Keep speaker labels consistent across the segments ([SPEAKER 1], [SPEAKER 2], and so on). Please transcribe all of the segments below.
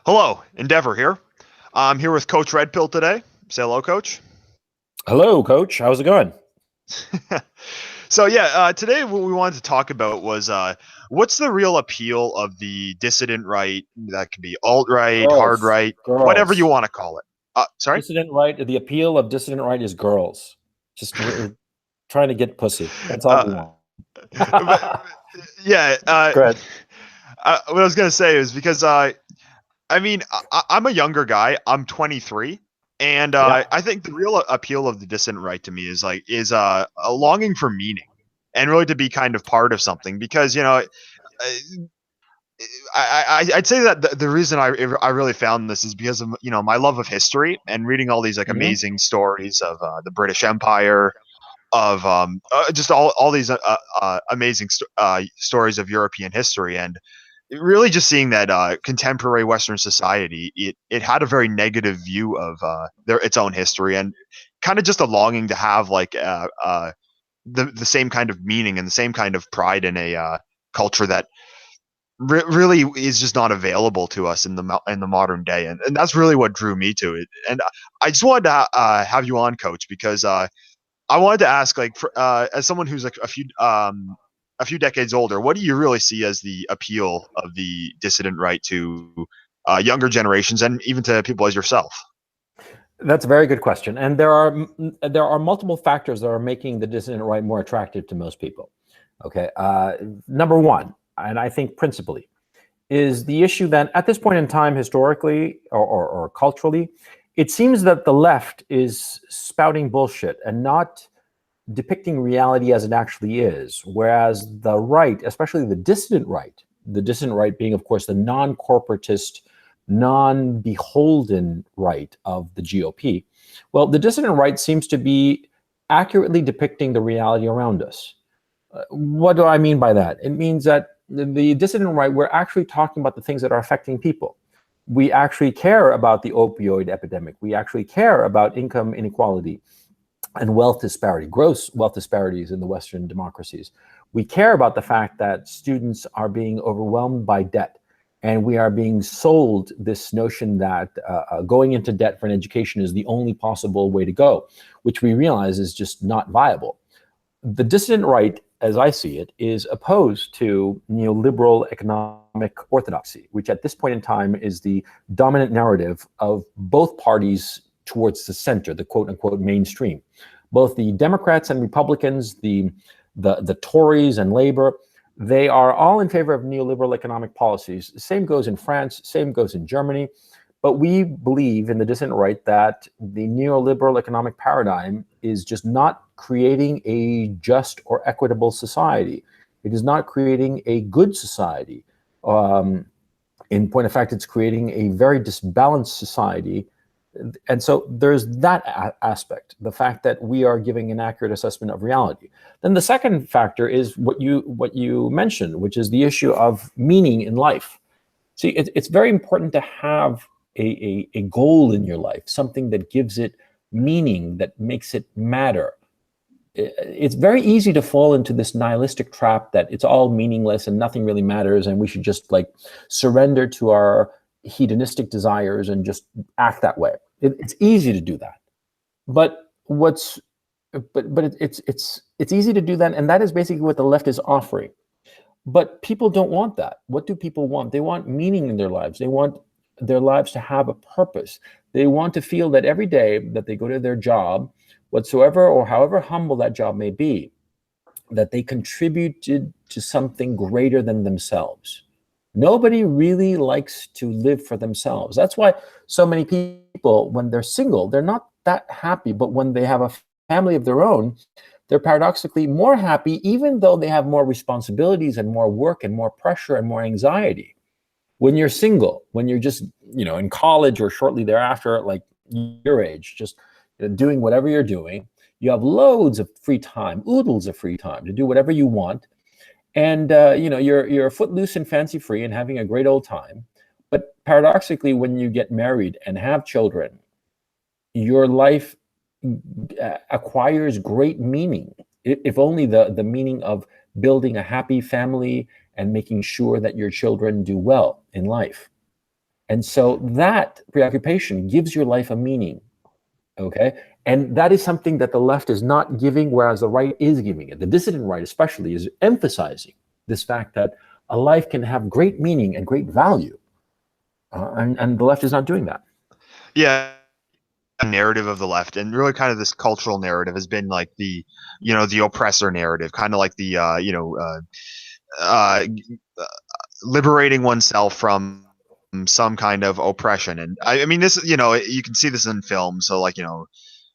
[SPEAKER 1] Hello, Endeavor here. I'm here with Coach Red Pill today. Say hello, Coach.
[SPEAKER 2] Hello, Coach. How's it going?
[SPEAKER 1] Today what we wanted to talk about was what's the real appeal of the dissident right? That could be alt right, hard
[SPEAKER 2] Girls.
[SPEAKER 1] right, whatever you
[SPEAKER 2] Girls.
[SPEAKER 1] want to call it. Sorry.
[SPEAKER 2] Dissident right. The appeal of dissident right is girls. Just trying to get pussy. That's all we
[SPEAKER 1] uh,
[SPEAKER 2] want.
[SPEAKER 1] but, yeah.
[SPEAKER 2] Good.
[SPEAKER 1] What I was gonna say is because I'm a younger guy. I'm 23, and
[SPEAKER 2] Yeah.
[SPEAKER 1] I think the real appeal of the dissident right to me is a longing for meaning, and really to be kind of part of something. Because I'd say that the reason I really found this is because of my love of history and reading all these like
[SPEAKER 2] Hmm.
[SPEAKER 1] amazing stories of the British Empire, of just all these amazing stories of European history, and really just seeing that contemporary Western society, it had a very negative view of its own history, and kind of just a longing to have like the same kind of meaning and the same kind of pride in a culture that really is just not available to us in the modern day, and that's really what drew me to it. And I just wanted to have you on, Coach, because I wanted to ask, like, as someone who's like a few decades older, what do you really see as the appeal of the dissident right to younger generations and even to people as yourself?
[SPEAKER 2] That's a very good question, and there are multiple factors that are making the dissident right more attractive to most people. Okay, number one, and I think principally, is the issue that at this point in time, historically or culturally, it seems that the left is spouting bullshit and not depicting reality as it actually is, whereas the right, especially the dissident right being, of course, the non-corporatist, non-beholden right of the GOP, well, the dissident right seems to be accurately depicting the reality around us. What do I mean by that? It means that the dissident right, we're actually talking about the things that are affecting people. We actually care about the opioid epidemic. We actually care about income inequality and wealth disparity, gross wealth disparities in the Western democracies. We care about the fact that students are being overwhelmed by debt, and we are being sold this notion that going into debt for an education is the only possible way to go, which we realize is just not viable. The dissident right, as I see it, is opposed to neoliberal economic orthodoxy, which at this point in time is the dominant narrative of both parties towards the center, the quote unquote mainstream. Both the Democrats and Republicans, the Tories and Labor, they are all in favor of neoliberal economic policies. Same goes in France, same goes in Germany. But we believe in the dissident right that the neoliberal economic paradigm is just not creating a just or equitable society. It is not creating a good society. In point of fact, it's creating a very disbalanced society. And so there's that aspect, the fact that we are giving an accurate assessment of reality. Then the second factor is what you mentioned, which is the issue of meaning in life. See, it's very important to have a goal in your life, something that gives it meaning, that makes it matter. It's very easy to fall into this nihilistic trap that it's all meaningless and nothing really matters, and we should just like surrender to our hedonistic desires and just act that way. It's easy to do that, but it's easy to do that, and that is basically what the left is offering. But people don't want that. What do people want? They want meaning in their lives. They want their lives to have a purpose. They want to feel that every day that they go to their job, whatsoever or however humble that job may be, that they contributed to something greater than themselves. Nobody really likes to live for themselves. That's why so many people, when they're single, they're not that happy. But when they have a family of their own, they're paradoxically more happy, even though they have more responsibilities and more work and more pressure and more anxiety. When you're single, when you're just, in college or shortly thereafter, like your age, just doing whatever you're doing, you have loads of free time, oodles of free time to do whatever you want. And, you're footloose and fancy free and having a great old time. But paradoxically, when you get married and have children, your life acquires great meaning, if only the meaning of building a happy family and making sure that your children do well in life. And so that preoccupation gives your life a meaning, okay? And that is something that the left is not giving, whereas the right is giving it. The dissident right especially is emphasizing this fact that a life can have great meaning and great value. And the left is not doing that.
[SPEAKER 1] Yeah, narrative of the left, and really kind of this cultural narrative has been like the, the oppressor narrative, kind of like the uh, liberating oneself from some kind of oppression. And I mean, this, you can see this in films. So like,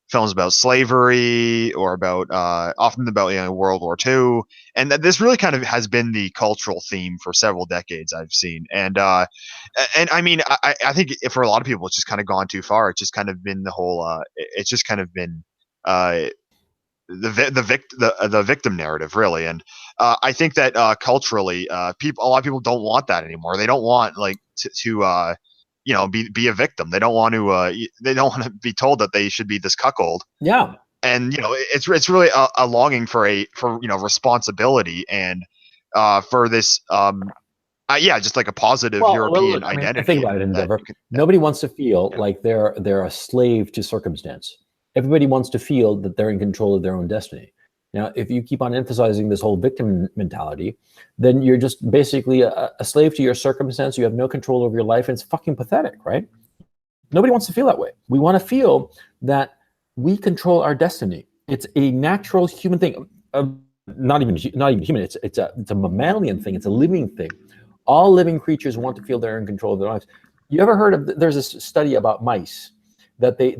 [SPEAKER 1] films about slavery or about often about World War II, and this really kind of has been the cultural theme for several decades I've seen. And I mean, I think for a lot of people it's just kind of gone too far. It's just kind of been the whole it's just kind of been uh, the victim narrative, really. And I think that culturally, a lot of people don't want that anymore. They don't want like to be a victim. They don't want to be told that they should be this cuckold.
[SPEAKER 2] Yeah.
[SPEAKER 1] And it's really a longing for responsibility, and for this just like a positive European identity.
[SPEAKER 2] Think about it, Endeavor. Nobody wants to feel like they're a slave to circumstance. Everybody wants to feel that they're in control of their own destiny. Now, if you keep on emphasizing this whole victim mentality, then you're just basically a slave to your circumstance. You have no control over your life, and it's fucking pathetic, right? Nobody wants to feel that way. We want to feel that we control our destiny. It's a natural human thing. Not even human. It's a mammalian thing. It's a living thing. All living creatures want to feel they're in control of their lives. You ever heard of? There's a study about mice that they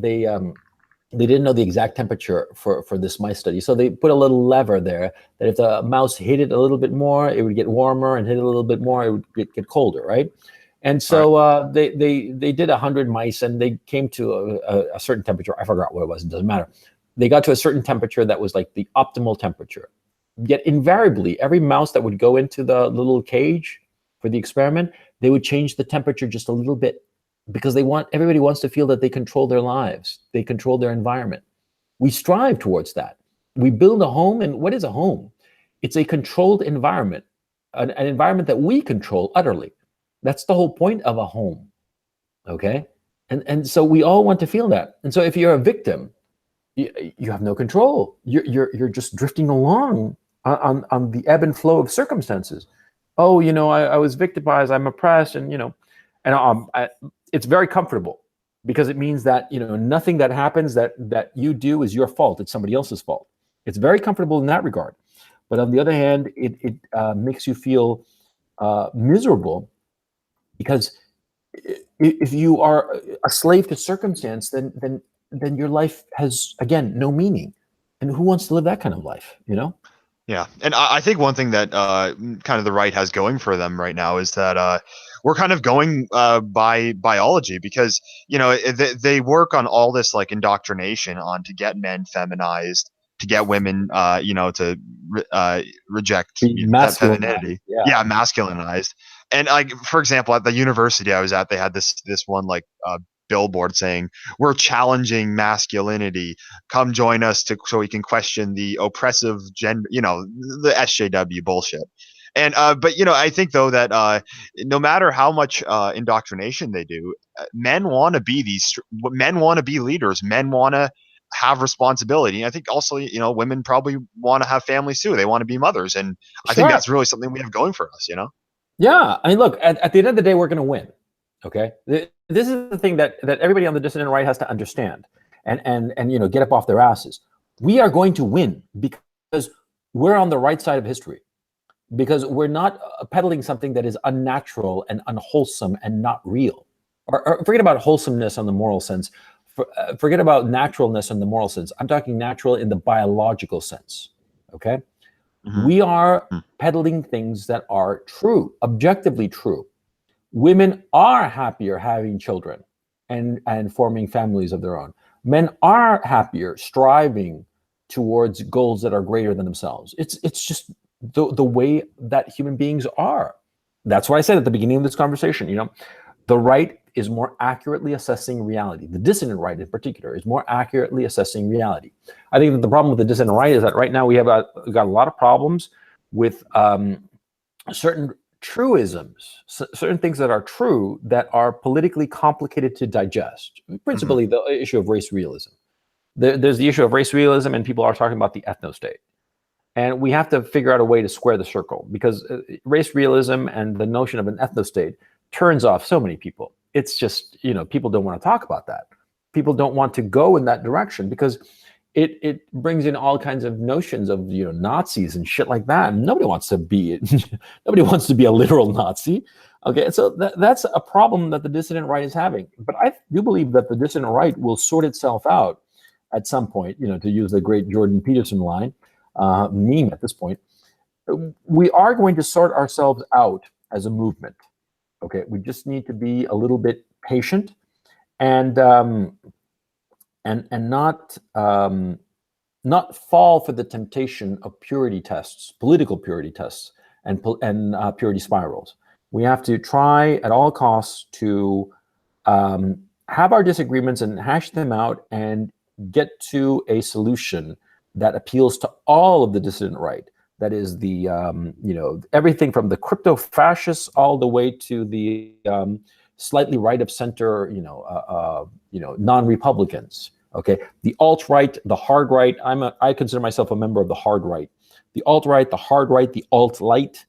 [SPEAKER 2] didn't know the exact temperature for this mice study. So they put a little lever there that if the mouse hit it a little bit more, it would get warmer, and hit it a little bit more, it would get colder, right? And so they did 100 mice, and they came to a certain temperature. I forgot what it was. It doesn't matter. They got to a certain temperature that was like the optimal temperature. Yet invariably, every mouse that would go into the little cage for the experiment, they would change the temperature just a little bit, because everybody wants to feel that they control their lives, they control their environment. We strive towards that. We build a home, and what is a home? It's a controlled environment, an environment that we control utterly. That's the whole point of a home, okay? And so we all want to feel that. And so if you're a victim, you have no control. You're just drifting along on the ebb and flow of circumstances. Oh, I was victimized, I'm oppressed, and it's very comfortable, because it means that nothing that happens that you do is your fault. It's somebody else's fault. It's very comfortable in that regard. But on the other hand, it makes you feel miserable, because if you are a slave to circumstance, then your life has, again, no meaning. And who wants to live that kind of life?
[SPEAKER 1] Yeah, and I think one thing that kind of the right has going for them right now is that we're kind of going by biology, because they work on all this like indoctrination on to get men feminized, to get women to reject femininity. Yeah, masculinized. And like, for example, at the university I was at, they had this one like billboard saying, "We're challenging masculinity. Come join us so we can question the oppressive gender," the SJW bullshit. And but I think though that no matter how much indoctrination they do, men want to be leaders. Men want to have responsibility. And I think also, women probably want to have families too. They want to be mothers, and I think that's really something we have going for us.
[SPEAKER 2] Yeah, I mean, look, at the end of the day, we're going to win. Okay, this is the thing that everybody on the dissident right has to understand, and get up off their asses. We are going to win because we're on the right side of history, because we're not peddling something that is unnatural and unwholesome and not real. Or forget about wholesomeness on the moral sense. Forget about naturalness in the moral sense. I'm talking natural in the biological sense. Okay, we are peddling things that are true, objectively true. Women are happier having children and forming families of their own. Men are happier striving towards goals that are greater than themselves. It's just the way that human beings are. That's what I said at the beginning of this conversation. The right is more accurately assessing reality. The dissident right in particular is more accurately assessing reality. I think that the problem with the dissident right is that right now we have got a lot of problems with certain truisms, certain things that are true that are politically complicated to digest. Principally, the issue of race realism. There's the issue of race realism, and people are talking about the ethno-state. And we have to figure out a way to square the circle, because race realism and the notion of an ethno-state turns off so many people. It's just, people don't want to talk about that. People don't want to go in that direction because it brings in all kinds of notions of Nazis and shit like that. And nobody wants to be a literal Nazi. Okay, so that's a problem that the dissident right is having. But I do believe that the dissident right will sort itself out at some point. To use the great Jordan Peterson line, meme at this point, we are going to sort ourselves out as a movement. Okay, we just need to be a little bit patient and not fall for the temptation of purity tests, political purity tests, and purity spirals. We have to try at all costs to have our disagreements and hash them out and get to a solution that appeals to all of the dissident right. That is the everything from the crypto fascists all the way to the slightly right of center, non-Republicans. Okay, the alt-right, the hard right. I consider myself a member of the hard right. The alt-right, the hard right, the alt-light.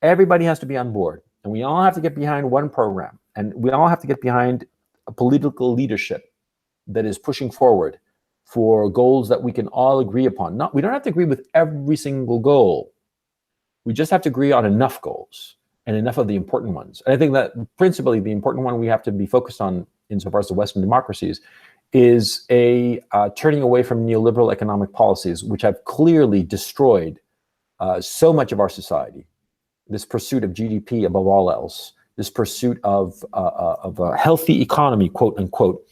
[SPEAKER 2] Everybody has to be on board, and we all have to get behind one program, and we all have to get behind a political leadership that is pushing forward for goals that we can all agree upon. We don't have to agree with every single goal. We just have to agree on enough goals and enough of the important ones. And I think that principally the important one we have to be focused on insofar as the Western democracies is a turning away from neoliberal economic policies, which have clearly destroyed so much of our society. This pursuit of GDP above all else, this pursuit of a healthy economy, quote unquote,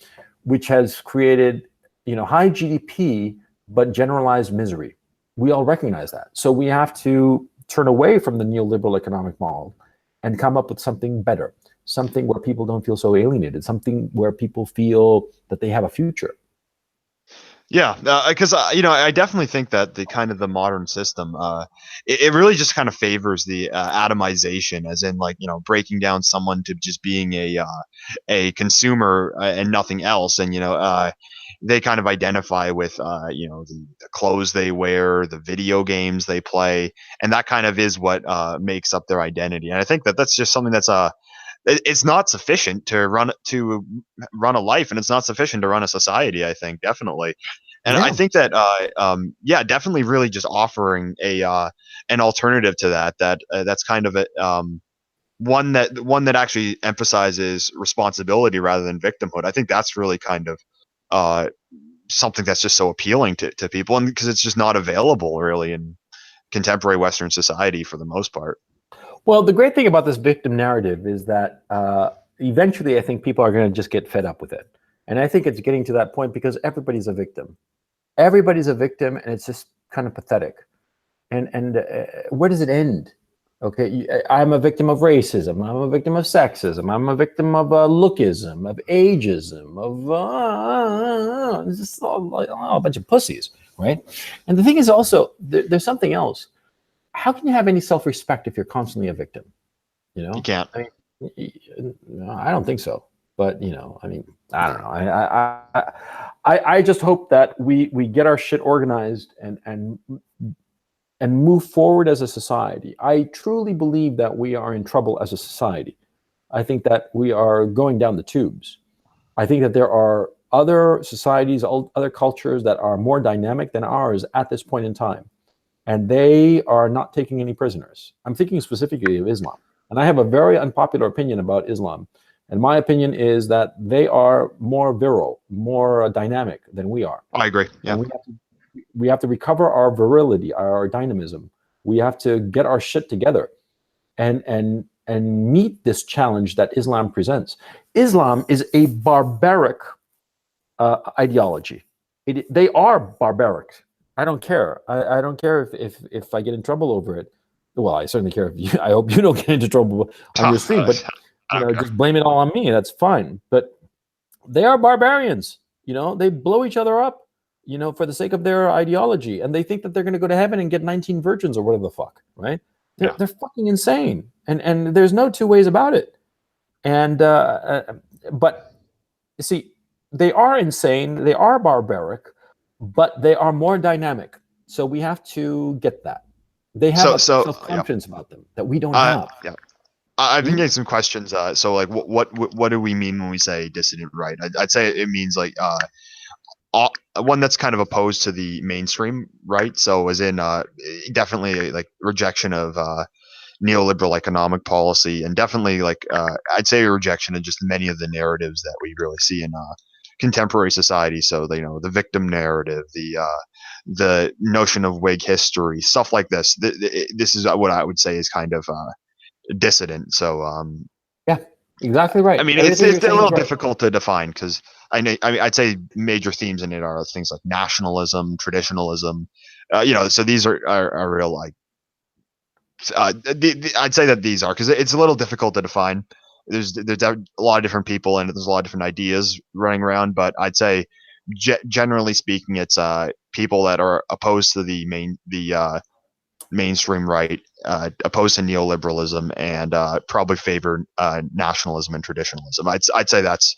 [SPEAKER 2] which has created high GDP, but generalized misery. We all recognize that. So we have to turn away from the neoliberal economic model and come up with something better, something where people don't feel so alienated, something where people feel that they have a future.
[SPEAKER 1] Yeah, because I definitely think that the modern system, it really just kind of favors the atomization, as in breaking down someone to just being a consumer and nothing else, and they kind of identify with the clothes they wear, the video games they play, and that kind of is what makes up their identity. And I think that that's just something that's it's not sufficient to run a life, and it's not sufficient to run a society. I think definitely, and I think that definitely really just offering an alternative to that's kind of a one that actually emphasizes responsibility rather than victimhood. I think that's really kind of something that's just so appealing to people, and because it's just not available really in contemporary Western society for the most part.
[SPEAKER 2] Well, the great thing about this victim narrative is that eventually I think people are going to just get fed up with it. And I think it's getting to that point because everybody's a victim. Everybody's a victim, and it's just kind of pathetic. And where does it end? Okay, I'm a victim of racism. I'm a victim of sexism. I'm a victim of lookism, of ageism, of just a bunch of pussies, right? And the thing is also, there's something else. How can you have any self-respect if you're constantly a victim?
[SPEAKER 1] You can't.
[SPEAKER 2] I don't think so. But I don't know. I just hope that we get our shit organized and move forward as a society. I truly believe that we are in trouble as a society. I think that we are going down the tubes. I think that there are other societies, other cultures that are more dynamic than ours at this point in time. And they are not taking any prisoners. I'm thinking specifically of Islam. And I have a very unpopular opinion about Islam. And my opinion is that they are more virile, more dynamic than we are.
[SPEAKER 1] I agree. Yeah.
[SPEAKER 2] And we have to recover our virility, our dynamism. We have to get our shit together and meet this challenge that Islam presents. Islam is a barbaric ideology. They are barbaric. I don't care. I don't care if I get in trouble over it. Well, I certainly care if you. I hope you don't get into trouble on your stream. But just blame it all on me. That's fine. But they are barbarians. They blow each other up. For the sake of their ideology, and they think that they're going to go to heaven and get 19 virgins or whatever the fuck, right?
[SPEAKER 1] Yeah.
[SPEAKER 2] They're fucking insane, and there's no two ways about it. And but you see, they are insane, they are barbaric, but they are more dynamic. So we have to get that. They have a
[SPEAKER 1] So yeah.
[SPEAKER 2] self-confidence about them that we don't have.
[SPEAKER 1] Yeah. I've been
[SPEAKER 2] Hmm?
[SPEAKER 1] getting some questions. So like, what do we mean when we say dissident right? I'd say it means like one that's kind of opposed to the mainstream right. So as in definitely like rejection of neoliberal economic policy, and definitely like I'd say a rejection of just many of the narratives that we really see in contemporary society. So the victim narrative, the notion of Whig history, stuff like this. This is what I would say is kind of dissident. So
[SPEAKER 2] Yeah, exactly
[SPEAKER 1] I
[SPEAKER 2] right.
[SPEAKER 1] mean,
[SPEAKER 2] Everything you're
[SPEAKER 1] it's a
[SPEAKER 2] saying is
[SPEAKER 1] little
[SPEAKER 2] right.
[SPEAKER 1] difficult to define because I mean, I'd say major themes in it are things like nationalism, traditionalism. So these are real like I'd say that these are because it's a little difficult to define. There's a lot of different people and there's a lot of different ideas running around, but I'd say generally speaking, it's people that are opposed to the mainstream right, opposed to neoliberalism, and probably favor nationalism and traditionalism. I'd say that's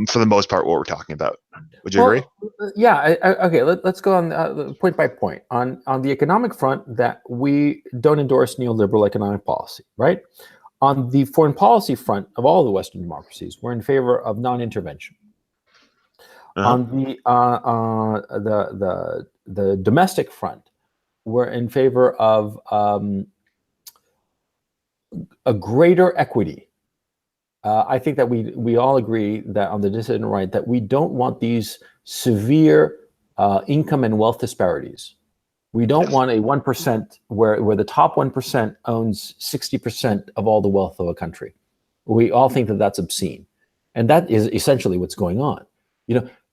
[SPEAKER 1] for the most part what we're talking about. Would you agree?
[SPEAKER 2] Well, yeah. Okay. Let's go on point by point. On the economic front, that we don't endorse neoliberal economic policy, right? On the foreign policy front of all the Western democracies, we're in favor of non-intervention.
[SPEAKER 1] Uh-huh.
[SPEAKER 2] On the domestic front, we're in favor of a greater equity. I think that we all agree that on the dissident right that we don't want these severe income and wealth disparities. We don't
[SPEAKER 1] Yes.
[SPEAKER 2] want a 1% where the top 1% owns 60% of all the wealth of a country. We all think that that's obscene, and that is essentially what's going on.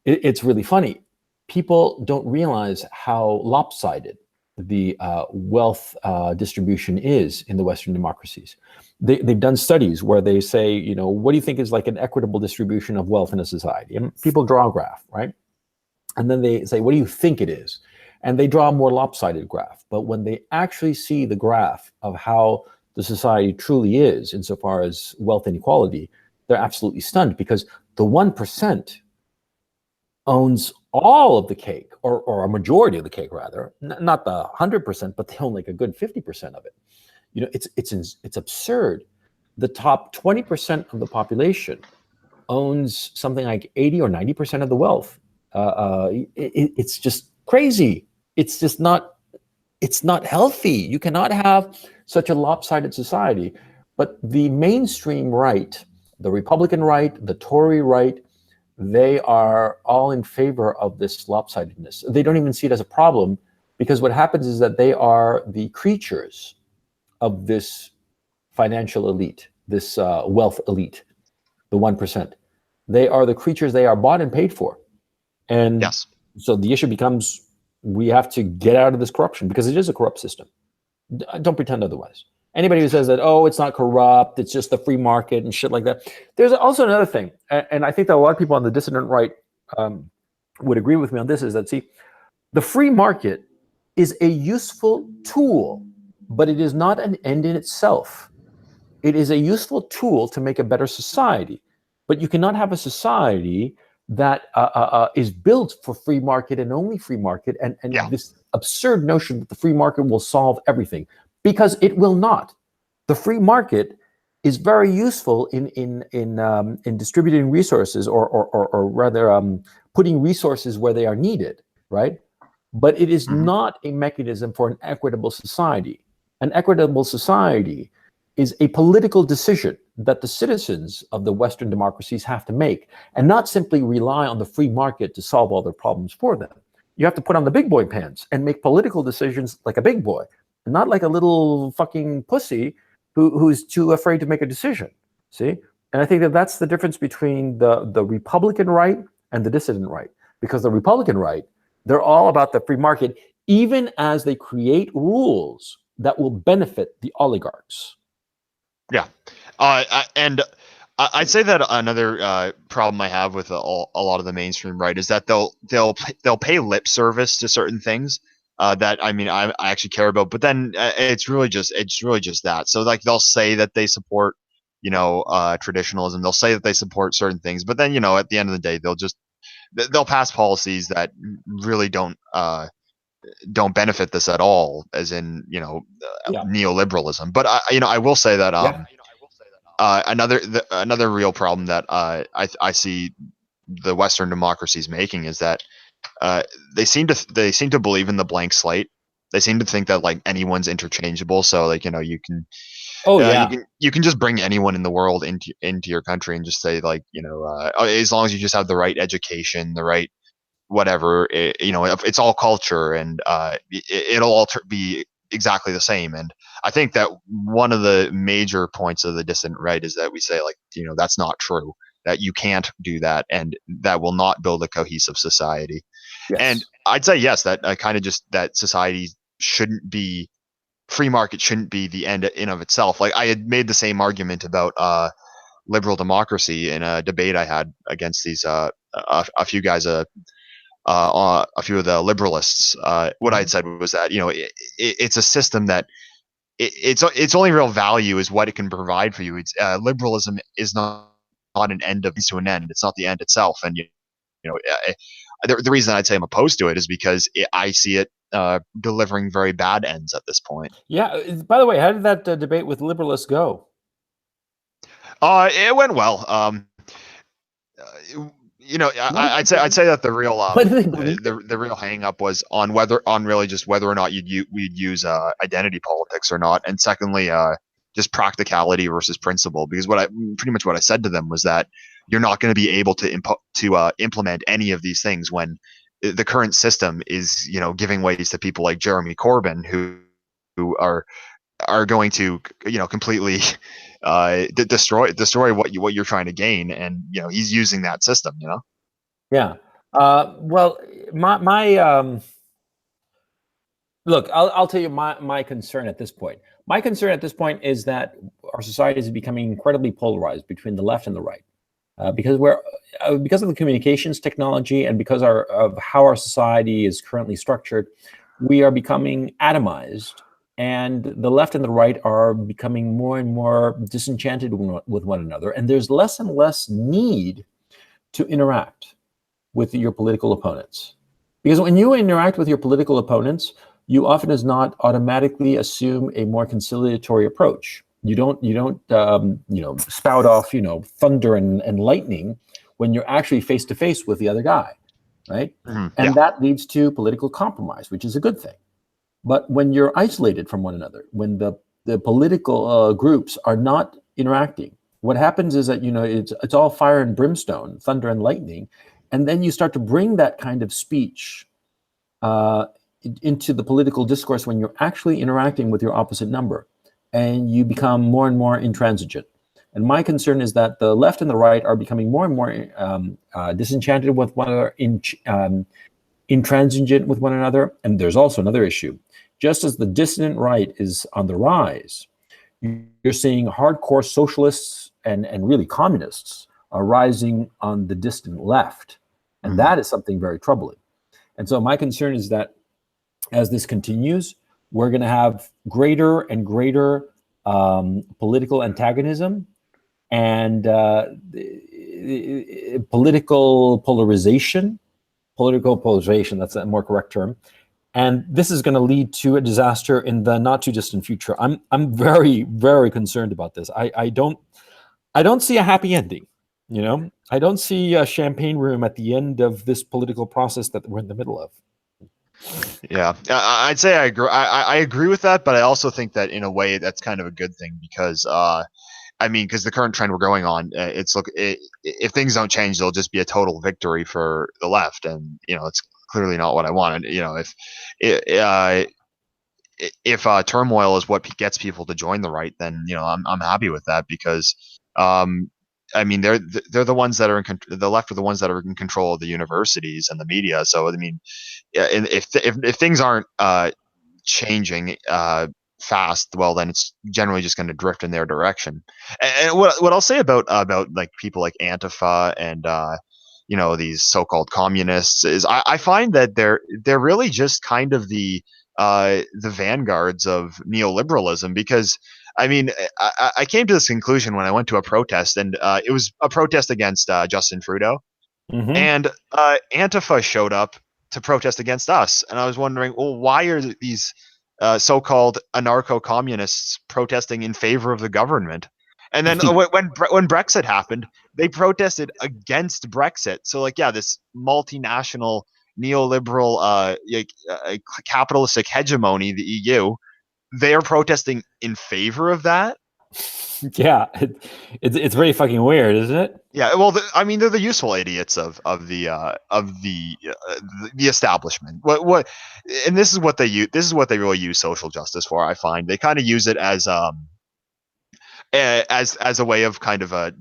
[SPEAKER 2] It's really funny. People don't realize how lopsided the wealth distribution is in the Western democracies. They've done studies where they say, what do you think is like an equitable distribution of wealth in a society? And people draw a graph, right? And then they say, what do you think it is? And they draw a more lopsided graph. But when they actually see the graph of how the society truly is insofar as wealth inequality, they're absolutely stunned because the 1% owns all of the cake, or a majority of the cake, rather, not the 100%, but they own like a good 50% of it. It's absurd. The top 20% of the population owns something like 80 or 90% of the wealth. It's just crazy. It's just not. It's not healthy. You cannot have such a lopsided society. But the mainstream right, the Republican right, the Tory right, they are all in favor of this lopsidedness. They don't even see it as a problem because what happens is that they are the creatures of this financial elite, this wealth elite, the 1%. They are the creatures, they are bought and paid for. And
[SPEAKER 1] Yes.
[SPEAKER 2] so the issue becomes we have to get out of this corruption because it is a corrupt system. Don't pretend otherwise. Anybody who says that, oh, it's not corrupt, it's just the free market and shit like that. There's also another thing, and I think that a lot of people on the dissident right would agree with me on this, is that, see, the free market is a useful tool, but it is not an end in itself. It is a useful tool to make a better society, but you cannot have a society that is built for free market and only free market, and
[SPEAKER 1] Yeah.
[SPEAKER 2] this absurd notion that the free market will solve everything, because it will not. The free market is very useful in distributing resources, or rather putting resources where they are needed, right? But it is
[SPEAKER 1] Mm-hmm.
[SPEAKER 2] not a mechanism for an equitable society. An equitable society is a political decision that the citizens of the Western democracies have to make, and not simply rely on the free market to solve all their problems for them. You have to put on the big boy pants and make political decisions like a big boy, not like a little fucking pussy who's too afraid to make a decision. See? And I think that that's the difference between the Republican right and the dissident right. Because the Republican right, they're all about the free market, even as they create rules that will benefit the oligarchs.
[SPEAKER 1] Yeah. And I'd say that another problem I have with a lot of the mainstream right is that they'll pay lip service to certain things. that I actually care about. But then it's really just that. So like they'll say that they support traditionalism. They'll say that they support certain things, but then at the end of the day, they'll pass policies that really don't benefit this at all, as in
[SPEAKER 2] Yeah.
[SPEAKER 1] neoliberalism. But I will say that
[SPEAKER 2] Yeah.
[SPEAKER 1] another real problem that I see the Western democracies making is that uh, they seem to believe in the blank slate. They seem to think that like anyone's interchangeable. So like
[SPEAKER 2] Oh
[SPEAKER 1] you
[SPEAKER 2] yeah.
[SPEAKER 1] can you can just bring anyone in the world into your country and just say like as long as you just have the right education, the right whatever, it's all culture, and it'll all be exactly the same. And I think that one of the major points of the dissident right is that we say like that's not true, that you can't do that, and that will not build a cohesive society. And
[SPEAKER 2] Yes.
[SPEAKER 1] I'd say yes, that kind of just that society shouldn't be free market shouldn't be the end in of itself. Like I had made the same argument about liberal democracy in a debate I had against these a few guys a few of the liberalists. What
[SPEAKER 2] Mhm.
[SPEAKER 1] I'd said was that it's a system that its only real value is what it can provide for you. It's liberalism is not an end of to an end. It's not the end itself. And know, the reason I'd say I'm opposed to it is because I see it delivering very bad ends at this point.
[SPEAKER 2] Yeah. By the way, how did that debate with liberalists go?
[SPEAKER 1] It went well. Uh,
[SPEAKER 2] What did they
[SPEAKER 1] I'd
[SPEAKER 2] believe?
[SPEAKER 1] say that the real
[SPEAKER 2] What did they believe in?
[SPEAKER 1] the real hang up was on really just whether or not we'd use identity politics or not, and secondly, just practicality versus principle. Because pretty much what I said to them was that you're not going to be able to implement any of these things when the current system is giving ways to people like Jeremy Corbyn who are going to completely destroy what you're trying to gain, and he's using that system.
[SPEAKER 2] Yeah. Well, my look, I'll tell you my concern at this point. My concern at this point is that our society is becoming incredibly polarized between the left and the right, because of the communications technology and because of how our society is currently structured, we are becoming atomized, and the left and the right are becoming more and more disenchanted with one another, and there's less and less need to interact with your political opponents. Because when you interact with your political opponents, you often as not automatically assume a more conciliatory approach. You don't spout off thunder and lightning when you're actually face to face with the other guy, right?
[SPEAKER 1] Yeah.
[SPEAKER 2] And that leads to political compromise, which is a good thing. But when you're isolated from one another, when the political groups are not interacting, what happens is that it's all fire and brimstone, thunder and lightning, and then you start to bring that kind of speech uh, into the political discourse when you're actually interacting with your opposite number, and you become more and more intransigent. And my concern is that the left and the right are becoming more and more disenchanted with one another, intransigent with one another. And there's also another issue. Just as the dissident right is on the rise, you're seeing hardcore socialists and really communists are rising on the distant left. And that is something very troubling. And so my concern is that as this continues, we're going to have greater and greater political antagonism and political polarization. Political polarization, that's a more correct term. And this is going to lead to a disaster in the not too distant future. I'm very, very concerned about this. I don't see a happy ending. I don't see a champagne room at the end of this political process that we're in the middle of.
[SPEAKER 1] Yeah, I'd say I agree. I agree with that, but I also think that in a way that's kind of a good thing because because the current trend we're going on, if things don't change, there'll just be a total victory for the left, and it's clearly not what I wanted. If turmoil is what gets people to join the right, then I'm happy with that because they're the ones that are the left are the ones that are in control of the universities and the media. So yeah, and if things aren't changing fast, well, then it's generally just going to drift in their direction. And what I'll say about like people like Antifa and these so-called communists is I find that they're really just kind of the vanguards of neoliberalism, because I mean, I came to this conclusion when I went to a protest, and it was a protest against Justin Trudeau,
[SPEAKER 2] Mm-hmm.
[SPEAKER 1] and Antifa showed up to protest against us, and I was wondering, well, why are these so-called anarcho-communists protesting in favor of the government? And then when Brexit happened, they protested against Brexit. So like, yeah, this multinational neoliberal capitalistic hegemony, the EU, they are protesting in favor of that.
[SPEAKER 2] Yeah, it's very fucking weird, isn't it?
[SPEAKER 1] Yeah, well, I mean, they're the useful idiots of the establishment. And this is what they use. This is what they really use social justice for. I find they kind of use it as a way of kind of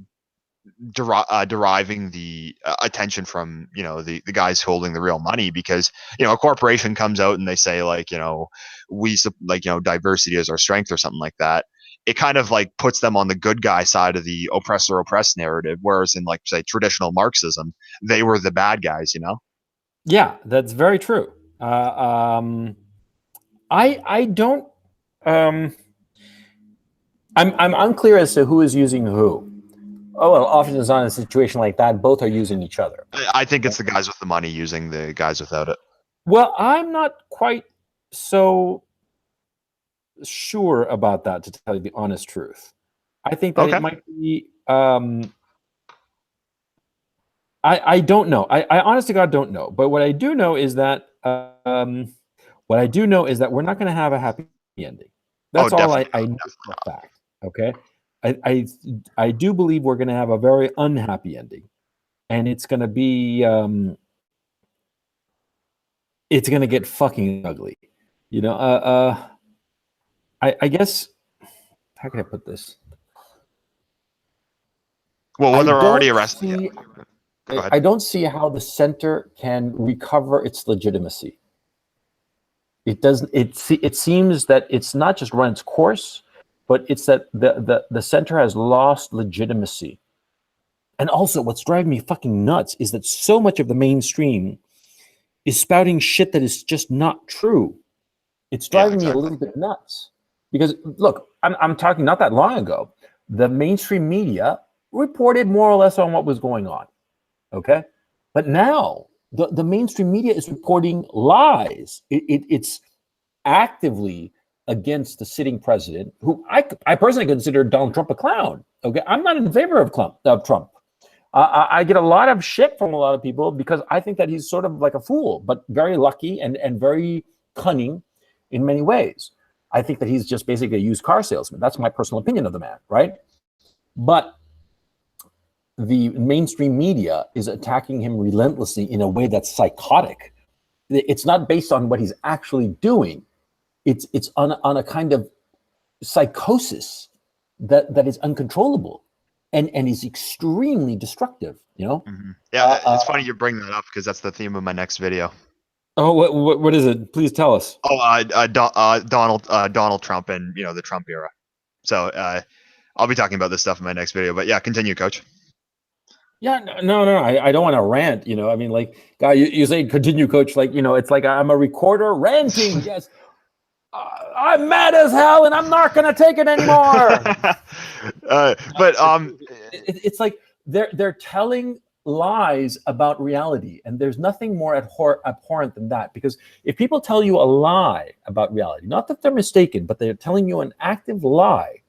[SPEAKER 1] deriving the attention from the guys holding the real money, because a corporation comes out and they say, like, diversity is our strength or something like that. It kind of like puts them on the good guy side of the oppressor oppressed narrative, whereas in, like, say, traditional Marxism, they were the bad guys.
[SPEAKER 2] Yeah, that's very true. I don't. I'm unclear as to who is using who. Oh, well, often it's not in a situation like that. Both are using each other.
[SPEAKER 1] I think it's the guys with the money using the guys without it.
[SPEAKER 2] Well, I'm not quite so sure about that, to tell you the honest truth. I think that it might be. I don't know. I honest to God don't know. But what I do know is that we're not going to have a happy ending. That's all I know for a fact. Okay. I do believe we're going to have a very unhappy ending, and it's going to be it's going to get fucking ugly. I guess, how can I put this?
[SPEAKER 1] Well, they're already arrested.
[SPEAKER 2] I don't see how the center can recover its legitimacy. It doesn't. It seems that it's not just run its course, but it's that the center has lost legitimacy. And also, what's driving me fucking nuts is that so much of the mainstream is spouting shit that is just not true. It's driving me a little bit nuts. Because look, I'm talking not that long ago, the mainstream media reported more or less on what was going on. Okay, but now the mainstream media is reporting lies. It's actively against the sitting president, who I personally consider Donald Trump a clown. Okay, I'm not in favor of Trump. I get a lot of shit from a lot of people because I think that he's sort of like a fool, but very lucky and very cunning in many ways. I think that he's just basically a used car salesman. That's my personal opinion of the man, right? But the mainstream media is attacking him relentlessly in a way that's psychotic. It's not based on what he's actually doing. It's on a kind of psychosis that is uncontrollable and is extremely destructive.
[SPEAKER 1] Mm-hmm. Yeah, it's funny you bring that up because that's the theme of my next video.
[SPEAKER 2] Oh, what is it? Please tell us.
[SPEAKER 1] Oh, Donald Trump and the Trump era. So I'll be talking about this stuff in my next video. But yeah, continue, Coach.
[SPEAKER 2] Yeah, no. I don't want to rant. I mean, like, guy, you say continue, Coach. Like, it's like I'm a recorder ranting. Yes, I'm mad as hell, and I'm not going to take it anymore. It's like they're telling lies about reality, and there's nothing more abhorrent than that. Because if people tell you a lie about reality, not that they're mistaken, but they're telling you an active lie,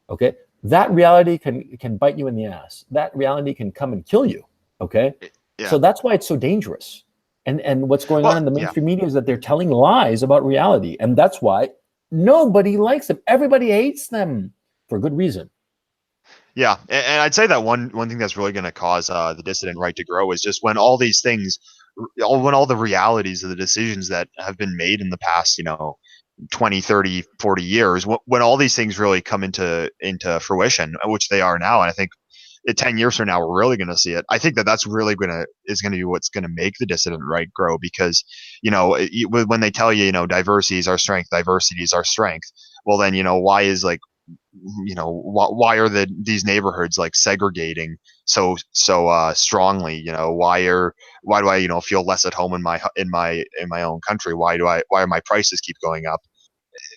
[SPEAKER 2] okay, that reality can bite you in the ass. That reality can come and kill you, okay? Yeah. So that's why it's so dangerous. And what's going on in the mainstream media is that they're telling lies about reality, and that's why nobody likes them. Everybody hates them for good reason.
[SPEAKER 1] Yeah, and I'd say that one thing that's really going to cause the dissident right to grow is just when all these things, when all the realities of the decisions that have been made in the past, 20, 30, 40 years, when all these things really come into fruition, which they are now, and I think 10 years from now we're really going to see it. I think that's really going to be what's going to make the dissident right grow, because when they tell you, diversity is our strength, well then, why is, like, why are these neighborhoods like segregating so strongly? Why do I feel less at home in my own country? Why are my prices keep going up?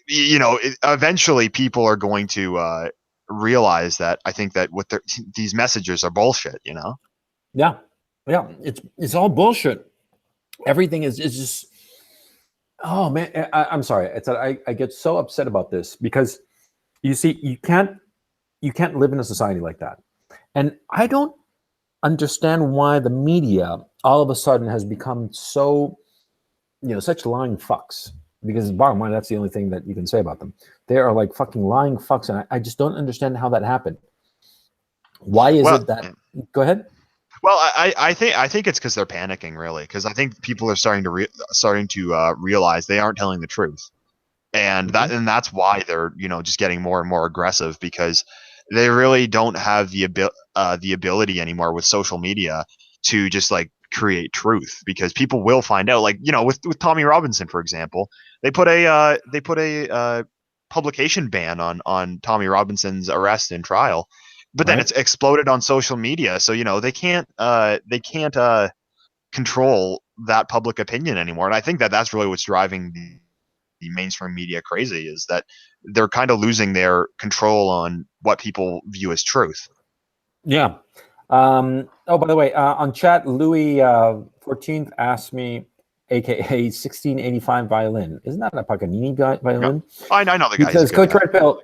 [SPEAKER 1] Eventually people are going to realize that. I think that these messages are bullshit.
[SPEAKER 2] Yeah, it's all bullshit. Everything is just. Oh man, I'm sorry. I get so upset about this because you see, you can't live in a society like that, and I don't understand why the media all of a sudden has become so, such lying fucks. Because bottom line, that's the only thing that you can say about them. They are like fucking lying fucks, and I just don't understand how that happened. Why is
[SPEAKER 1] Well,
[SPEAKER 2] it that? Go ahead.
[SPEAKER 1] well, I think it's because they're panicking, really, because I think people are starting to realize they aren't telling the truth, and that's why they're just getting more and more aggressive, because they really don't have the ability anymore with social media to just like create truth, because people will find out, like with Tommy Robinson, for example. They put a publication ban on Tommy Robinson's arrest and trial, but then
[SPEAKER 2] Right.
[SPEAKER 1] it's exploded on social media, so they can't control that public opinion anymore. And I think that that's really what's driving the mainstream media crazy, is that they're kind of losing their control on what people view as truth.
[SPEAKER 2] Yeah. Oh, by the way, on chat, Louis 14th asked me, aka 1685 violin. Isn't that a Paganini violin?
[SPEAKER 1] I know the
[SPEAKER 2] He
[SPEAKER 1] guy. He's a
[SPEAKER 2] says,
[SPEAKER 1] good
[SPEAKER 2] Coach
[SPEAKER 1] guy.
[SPEAKER 2] Red Pill.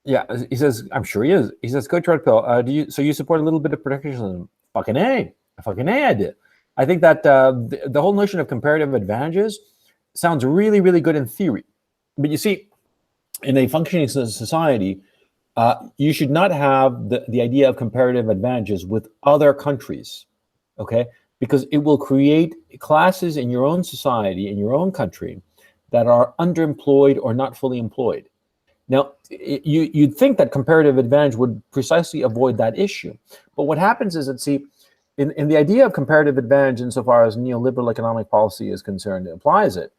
[SPEAKER 2] Yeah, he says, I'm sure he is. He says, Coach Red Pill, so you support a little bit of protectionism? Fucking A. I did. I think that the whole notion of comparative advantages sounds really, really good in theory. But you see, in a functioning society, you should not have the idea of comparative advantages with other countries, okay? Because it will create classes in your own society, in your own country, that are underemployed or not fully employed. Now, you'd think that comparative advantage would precisely avoid that issue. But what happens is that, see, in the idea of comparative advantage, insofar as neoliberal economic policy is concerned, it applies it.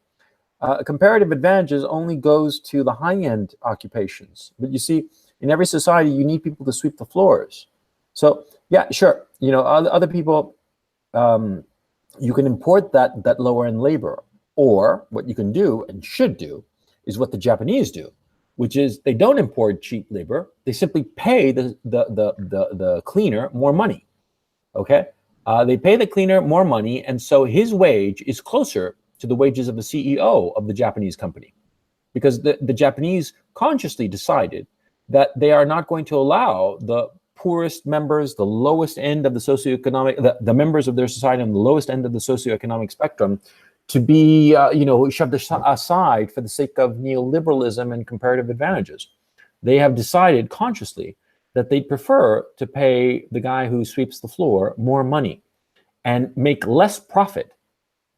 [SPEAKER 2] Comparative advantages only goes to the high-end occupations. But you see, in every society, you need people to sweep the floors. So, yeah, sure, other people, you can import that lower-end labor. Or what you can do and should do is what the Japanese do, which is they don't import cheap labor. They simply pay the cleaner more money. Okay, they pay the cleaner more money, and so his wage is closer to the wages of the CEO of the Japanese company, because the Japanese consciously decided that they are not going to allow the poorest members, the lowest end of the socioeconomic, the members of their society on the lowest end of the socioeconomic spectrum, to be shoved aside for the sake of neoliberalism and comparative advantages. They have decided consciously that they'd prefer to pay the guy who sweeps the floor more money and make less profit,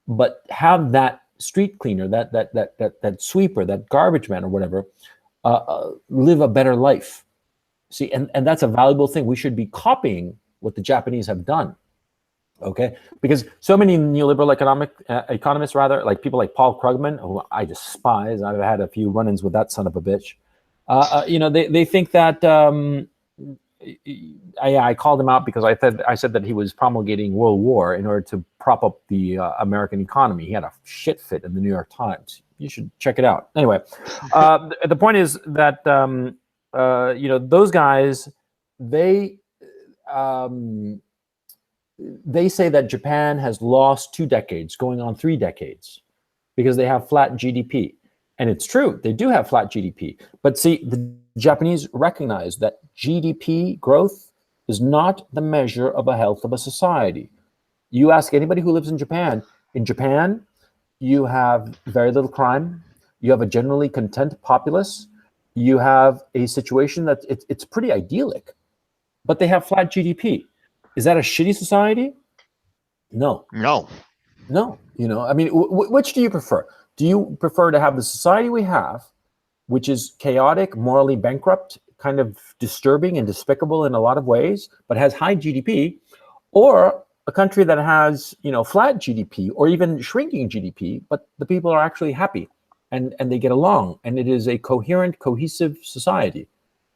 [SPEAKER 2] but have that street cleaner, that sweeper, that garbage man or whatever, live a better life. See, and that's a valuable thing. We should be copying what the Japanese have done. Okay, because so many neoliberal economists, rather, like people like Paul Krugman, who I despise. I've had a few run-ins with that son of a bitch. They think that I called him out because I said that he was promulgating World War in order to prop up the American economy. He had a shit fit in the New York Times. You should check it out. Anyway, the point is that those guys, they say that Japan has lost 2 decades, going on 3 decades, because they have flat GDP. And it's true, they do have flat GDP. But see, the Japanese recognize that GDP growth is not the measure of the health of a society. You ask anybody who lives in Japan, you have very little crime, you have a generally content populace, you have a situation that it's pretty idyllic, but they have flat GDP. Is that a shitty society? No. I mean, which do you prefer? Do you prefer to have the society we have, which is chaotic, morally bankrupt, kind of disturbing and despicable in a lot of ways, but has high GDP, or a country that has, flat GDP or even shrinking GDP, but the people are actually happy and they get along, and it is a coherent, cohesive society?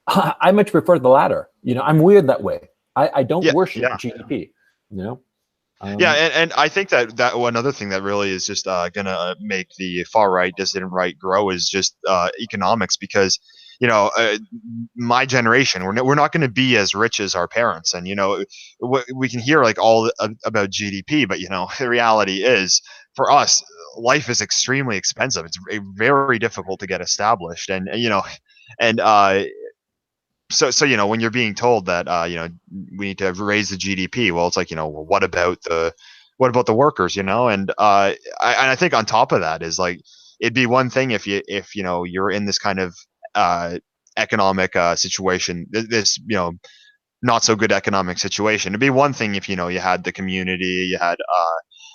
[SPEAKER 2] I much prefer the latter. I'm weird that way. I don't
[SPEAKER 1] Yeah,
[SPEAKER 2] worship
[SPEAKER 1] yeah.
[SPEAKER 2] GDP.
[SPEAKER 1] Yeah, and I think that one other thing that really is just gonna make the far right, dissident right grow is just economics, because my generation, we're not going to be as rich as our parents, and we can hear like all about GDP, but the reality is for us, life is extremely expensive. It's very difficult to get established, and so when you're being told that we need to raise the GDP, well, it's like, well, what about the workers, and I think on top of that is like, it'd be one thing if you're in this kind of economic situation, this not so good economic situation. It'd be one thing if you had the community, you had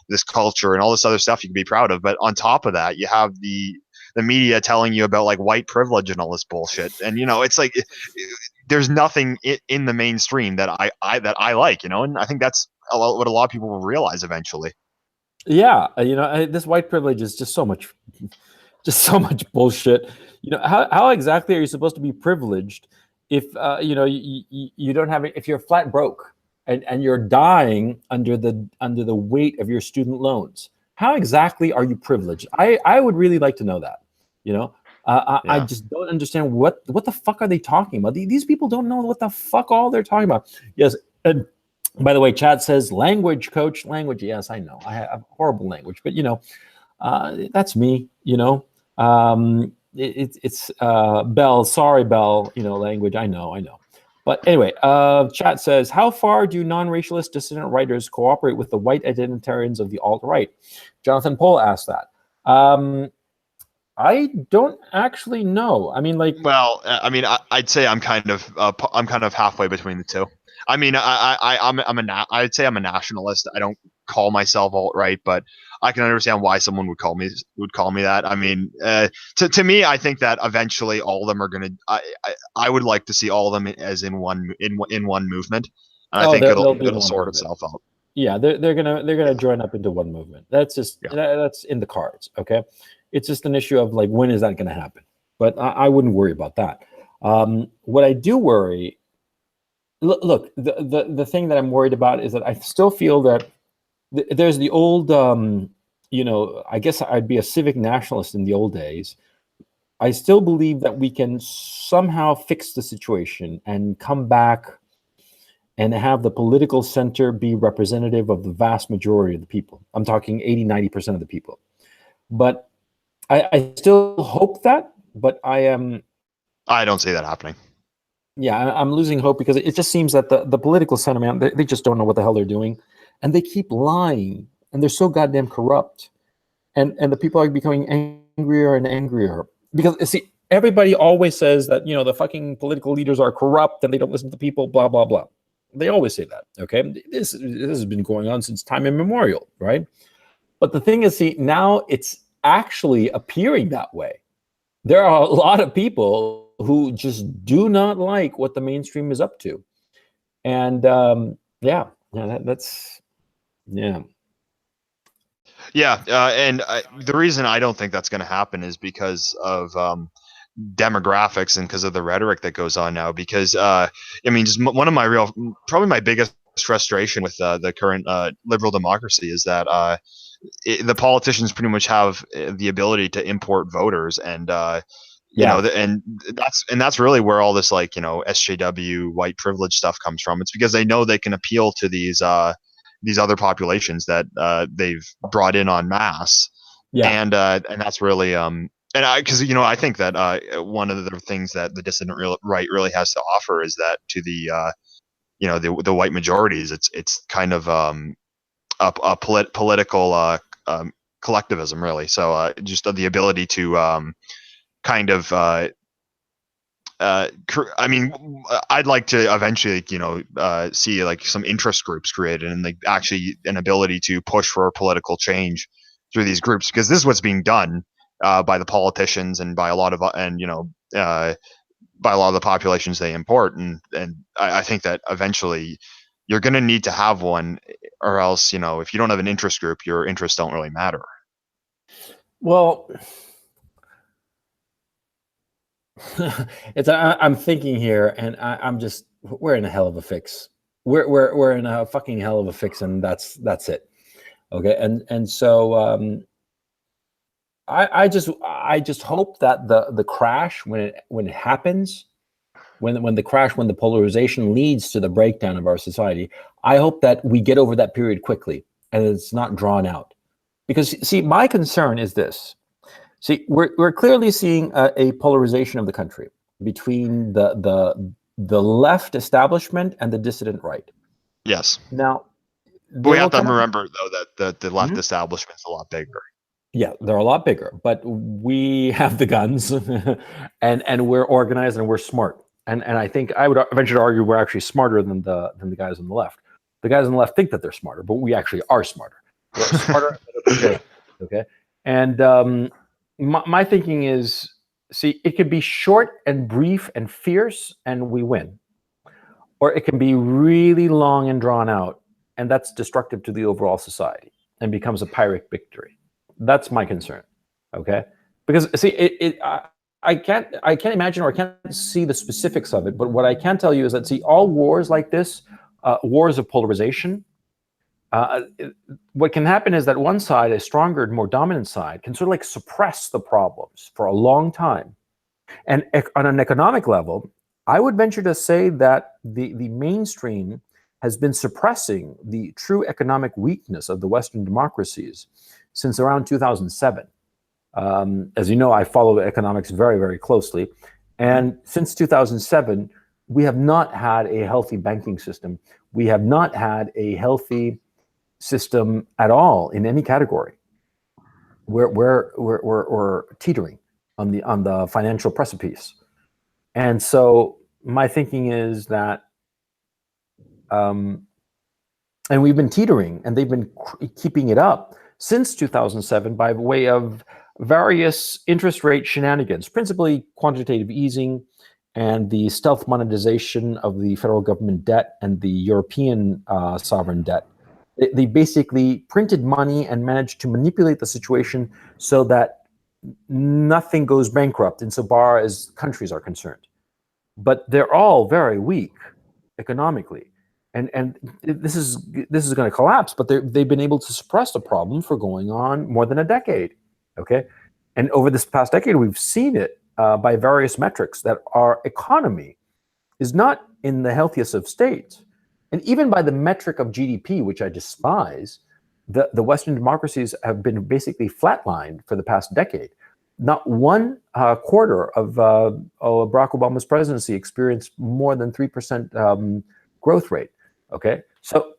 [SPEAKER 1] this culture and all this other stuff you could be proud of, but on top of that, you have the media telling you about like white privilege and all this bullshit, and it's like there's nothing in the mainstream that I like, and I think that's what a lot of people will realize eventually.
[SPEAKER 2] Yeah, this white privilege is just so much bullshit. How exactly are you supposed to be privileged if you don't have it, if you're flat broke and you're dying under the weight of your student loans? How exactly are you privileged? I would really like to know that. I
[SPEAKER 1] Yeah.
[SPEAKER 2] just don't understand what the fuck are they talking about. These people don't know what the fuck all they're talking about. Yes, and by the way, Chad says language, coach, language. Yes, I know I have horrible language, but that's me. It's Bell. Sorry, Bell. Language. I know. But anyway, chat says, how far do non-racialist dissident writers cooperate with the white identitarians of the alt-right? Jonathan Pohl asked that. I don't actually know. I mean, like,
[SPEAKER 1] Well, I mean, I'd say I'm kind of halfway between the two. I mean, I'd say I'm a nationalist. I don't call myself alt right, but I can understand why someone would call me that. I mean, to me, I think that eventually all of them are gonna. I would like to see all of them as in one movement, and I
[SPEAKER 2] oh,
[SPEAKER 1] think
[SPEAKER 2] they'll do
[SPEAKER 1] it'll
[SPEAKER 2] one
[SPEAKER 1] sort
[SPEAKER 2] movement.
[SPEAKER 1] itself out.
[SPEAKER 2] Yeah, they're gonna
[SPEAKER 1] Yeah,
[SPEAKER 2] join up into one movement. That's just
[SPEAKER 1] yeah.
[SPEAKER 2] that's in the cards. Okay, it's just an issue of like, when is that going to happen? But I wouldn't worry about that. What I do worry, look, the thing that I'm worried about is that I still feel that there's the old, I guess I'd be a civic nationalist in the old days. I still believe that we can somehow fix the situation and come back and have the political center be representative of the vast majority of the people. I'm talking 80-90% of the people. But I still hope that, but
[SPEAKER 1] I don't see that happening.
[SPEAKER 2] yeah, I'm losing hope because it just seems that the political center, man, they just don't know what the hell they're doing. And they keep lying, and they're so goddamn corrupt. And the people are becoming angrier and angrier. Because, see, everybody always says that, the fucking political leaders are corrupt and they don't listen to people, blah, blah, blah. They always say that, okay? This has been going on since time immemorial, right? But the thing is, see, now it's actually appearing that way. There are a lot of people who just do not like what the mainstream is up to. And that's, yeah.
[SPEAKER 1] Yeah, and the reason I don't think that's going to happen is because of demographics and because of the rhetoric that goes on now. Because I mean, just one of probably my biggest frustration with the current liberal democracy is that the politicians pretty much have the ability to import voters, and
[SPEAKER 2] Yeah.
[SPEAKER 1] and that's really where all this, like, SJW white privilege stuff comes from. It's because they know they can appeal to these other populations that they've brought in en masse,
[SPEAKER 2] Yeah.
[SPEAKER 1] and that's really and because I think that one of the things that the dissident right really has to offer is that to the white majorities, it's kind of political collectivism, really. So just the ability to kind of I mean, I'd like to eventually, see like some interest groups created, and like actually an ability to push for political change through these groups, because this is what's being done by the politicians and by a lot of by a lot of the populations they import, and I think that eventually you're going to need to have one, or else, if you don't have an interest group, your interests don't really matter.
[SPEAKER 2] Well, I'm thinking here, and I'm just, we're in a hell of a fix. We're in a fucking hell of a fix, and that's it. Okay, and so I just hope that the crash, when it happens, when the polarization leads to the breakdown of our society, I hope that we get over that period quickly and it's not drawn out. Because see, my concern is this. See, we're clearly seeing a polarization of the country between the left establishment and the dissident right.
[SPEAKER 1] Yes.
[SPEAKER 2] Now,
[SPEAKER 1] But we
[SPEAKER 2] there
[SPEAKER 1] have
[SPEAKER 2] will
[SPEAKER 1] to
[SPEAKER 2] come.
[SPEAKER 1] remember, though, that the left establishment's a lot bigger.
[SPEAKER 2] Yeah, they're a lot bigger, but we have the guns, and we're organized and we're smart. And I think I would venture to argue we're actually smarter than the guys on the left. The guys on the left think that they're smarter, but we actually are smarter. We're smarter and better prepared. Okay, and my thinking is, see, it could be short and brief and fierce, and we win, or it can be really long and drawn out, and that's destructive to the overall society and becomes a Pyrrhic victory. That's my concern. Okay, because see, I can't imagine, or I can't see the specifics of it. But what I can tell you is that, see, all wars like this, wars of polarization, what can happen is that one side, a stronger, more dominant side, can sort of like suppress the problems for a long time. And on an economic level, I would venture to say that the mainstream has been suppressing the true economic weakness of the Western democracies since around 2007. As you know, I follow economics very, very closely. And since 2007, we have not had a healthy banking system. We have not had a healthy system at all in any category. We're teetering on the financial precipice. And so my thinking is that, and we've been teetering, and they've been keeping it up since 2007 by way of various interest rate shenanigans, principally quantitative easing and the stealth monetization of the federal government debt and the European sovereign debt. They basically printed money and managed to manipulate the situation so that nothing goes bankrupt insofar as countries are concerned. But they're all very weak economically. And this is going to collapse, but they've been able to suppress the problem for going on more than a decade. Okay, and over this past decade, we've seen it by various metrics that our economy is not in the healthiest of states, and even by the metric of GDP, which I despise, the Western democracies have been basically flatlined for the past decade. Not one quarter of Barack Obama's presidency experienced more than 3% growth rate. Okay, so,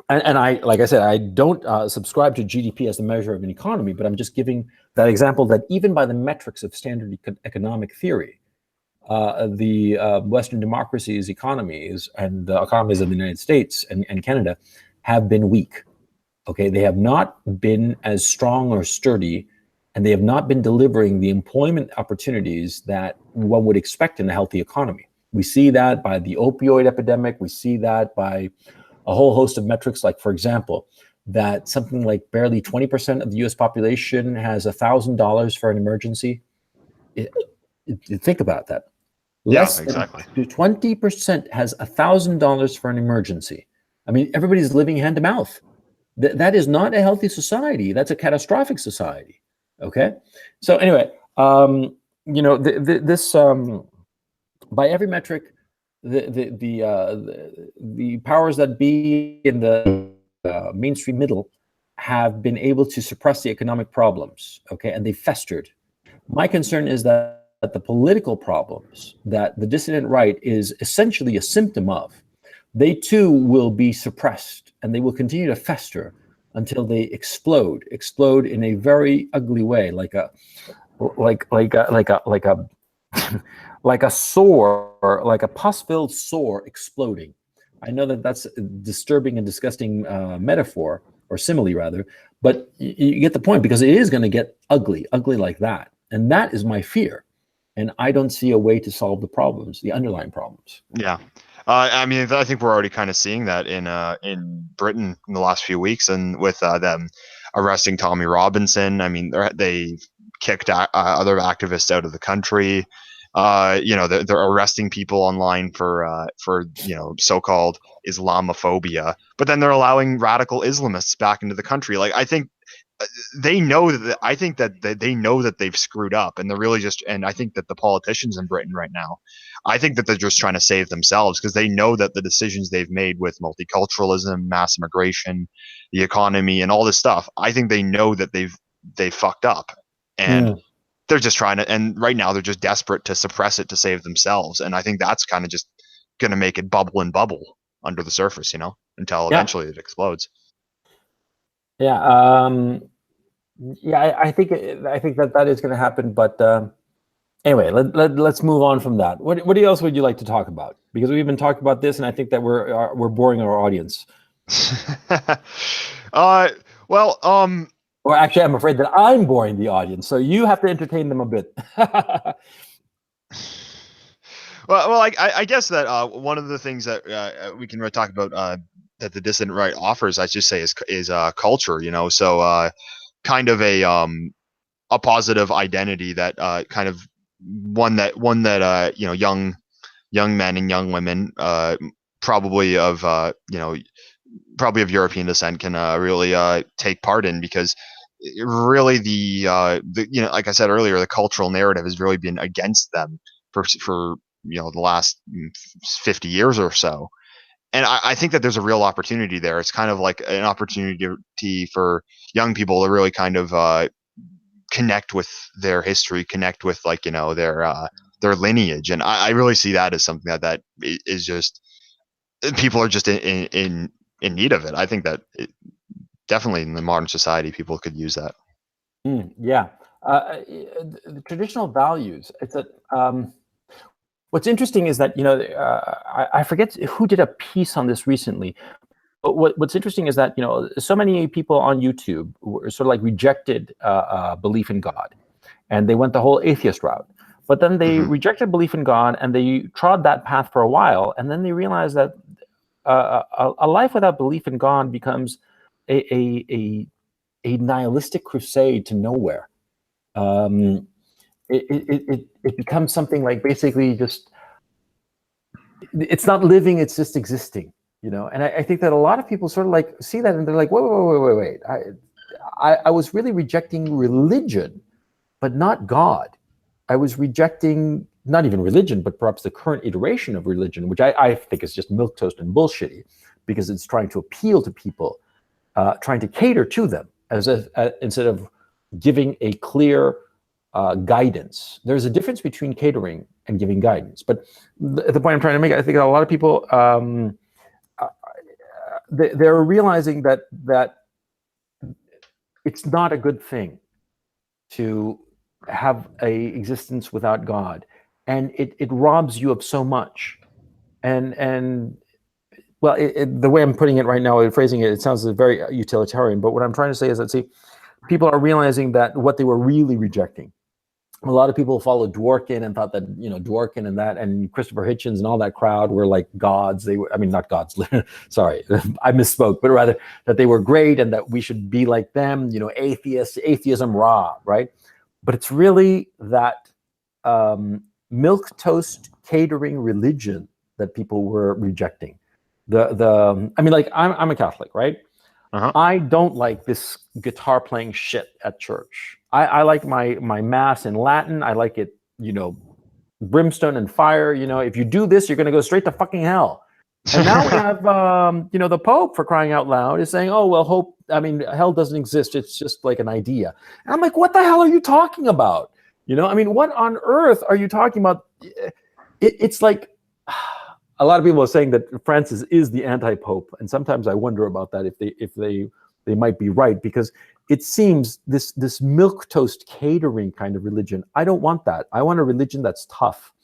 [SPEAKER 2] and I, like I said, I don't subscribe to GDP as the measure of an economy, but I'm just giving that example that even by the metrics of standard economic theory, the Western democracies' economies and the economies of the United States and Canada have been weak. Okay, they have not been as strong or sturdy, and they have not been delivering the employment opportunities that one would expect in a healthy economy. We see that by the opioid epidemic. We see that by a whole host of metrics, like, for example, that something like barely 20% of the US population has $1,000 for an emergency. Think about that. Less
[SPEAKER 1] exactly.
[SPEAKER 2] than 20% has $1,000 for an emergency. I mean, everybody's living hand to mouth. That is not a healthy society. That's a catastrophic society. Okay. So anyway, this by every metric, the powers that be in the mainstream middle have been able to suppress the economic problems. Okay, and they festered. My concern is that the political problems that the dissident right is essentially a symptom of, they too will be suppressed, and they will continue to fester until they explode in a very ugly way, like a sore, like a pus-filled sore exploding. I know that that's a disturbing and disgusting metaphor, or simile rather, but you get the point, because it is going to get ugly like that. And that is my fear. And I don't see a way to solve the problems, the underlying problems.
[SPEAKER 1] Yeah. I mean, I think we're already kind of seeing that in Britain in the last few weeks, and with them arresting Tommy Robinson. I mean, they kicked other activists out of the country. They're arresting people online for so-called Islamophobia, but then they're allowing radical Islamists back into the country. Like, I think they know that. I think that they know that they've screwed up, and they're really just. And I think that the politicians in Britain right now, I think that they're just trying to save themselves, because they know that the decisions they've made with multiculturalism, mass immigration, the economy, and all this stuff, I think they know that they fucked up, and they're just trying to. And right now, they're just desperate to suppress it to save themselves. And I think that's kind of just going to make it bubble and bubble under the surface, until eventually it explodes.
[SPEAKER 2] Yeah. I think that is going to happen. But anyway, let's move on from that. What else would you like to talk about? Because we've been talking about this, and I think that we're boring our audience. Or actually, I'm afraid that I'm boring the audience, so you have to entertain them a bit.
[SPEAKER 1] Well, I guess that one of the things that we can really talk about that the dissident right offers, I should say, is culture. So kind of a positive identity that kind of one that young men and young women probably of European descent can really take part in, because really the like I said earlier, the cultural narrative has really been against them for the last 50 years or so. And I think that there's a real opportunity there. It's kind of like an opportunity for young people to really kind of connect with their history, connect with their lineage. And I really see that as something that is just, people are just in need of it. I think that definitely in the modern society, people could use that.
[SPEAKER 2] Yeah. The traditional values. It's a, what's interesting is that, I forget who did a piece on this recently, but what's interesting is that, so many people on YouTube were sort of like rejected belief in God, and they went the whole atheist route. But then they rejected belief in God, and they trod that path for a while, and then they realized that a life without belief in God becomes a nihilistic crusade to nowhere. It becomes something like basically just, it's not living, it's just existing, And I think that a lot of people sort of like see that, and they're like, wait. I was really rejecting religion, but not God. I was rejecting not even religion, but perhaps the current iteration of religion, which I think is just milquetoast and bullshitty, because it's trying to appeal to people, trying to cater to them instead of giving a clear guidance. There's a difference between catering and giving guidance. But the point I'm trying to make, I think a lot of people, they're realizing that it's not a good thing to have a existence without God, and it robs you of so much. And well, the way I'm putting it right now, phrasing it, it sounds very utilitarian. But what I'm trying to say is that, see, people are realizing that what they were really rejecting. A lot of people followed Dworkin and thought that, Dworkin and Christopher Hitchens and all that crowd were like gods. They were, I mean, not gods, sorry, I misspoke, but rather that they were great and that we should be like them, atheism, rah, right? But it's really that milquetoast catering religion that people were rejecting. I mean, like, I'm a Catholic, right? I don't like this guitar playing shit at church. I like my mass in Latin. I like it, brimstone and fire. If you do this, you're going to go straight to fucking hell. And now we have, the Pope, for crying out loud, is saying, oh, well, hell doesn't exist. It's just like an idea. And I'm like, what the hell are you talking about? What on earth are you talking about? It's like, a lot of people are saying that Francis is the anti-pope, and sometimes I wonder about that, if they might be right, because it seems this milquetoast catering kind of religion. I don't want that. I want a religion that's tough.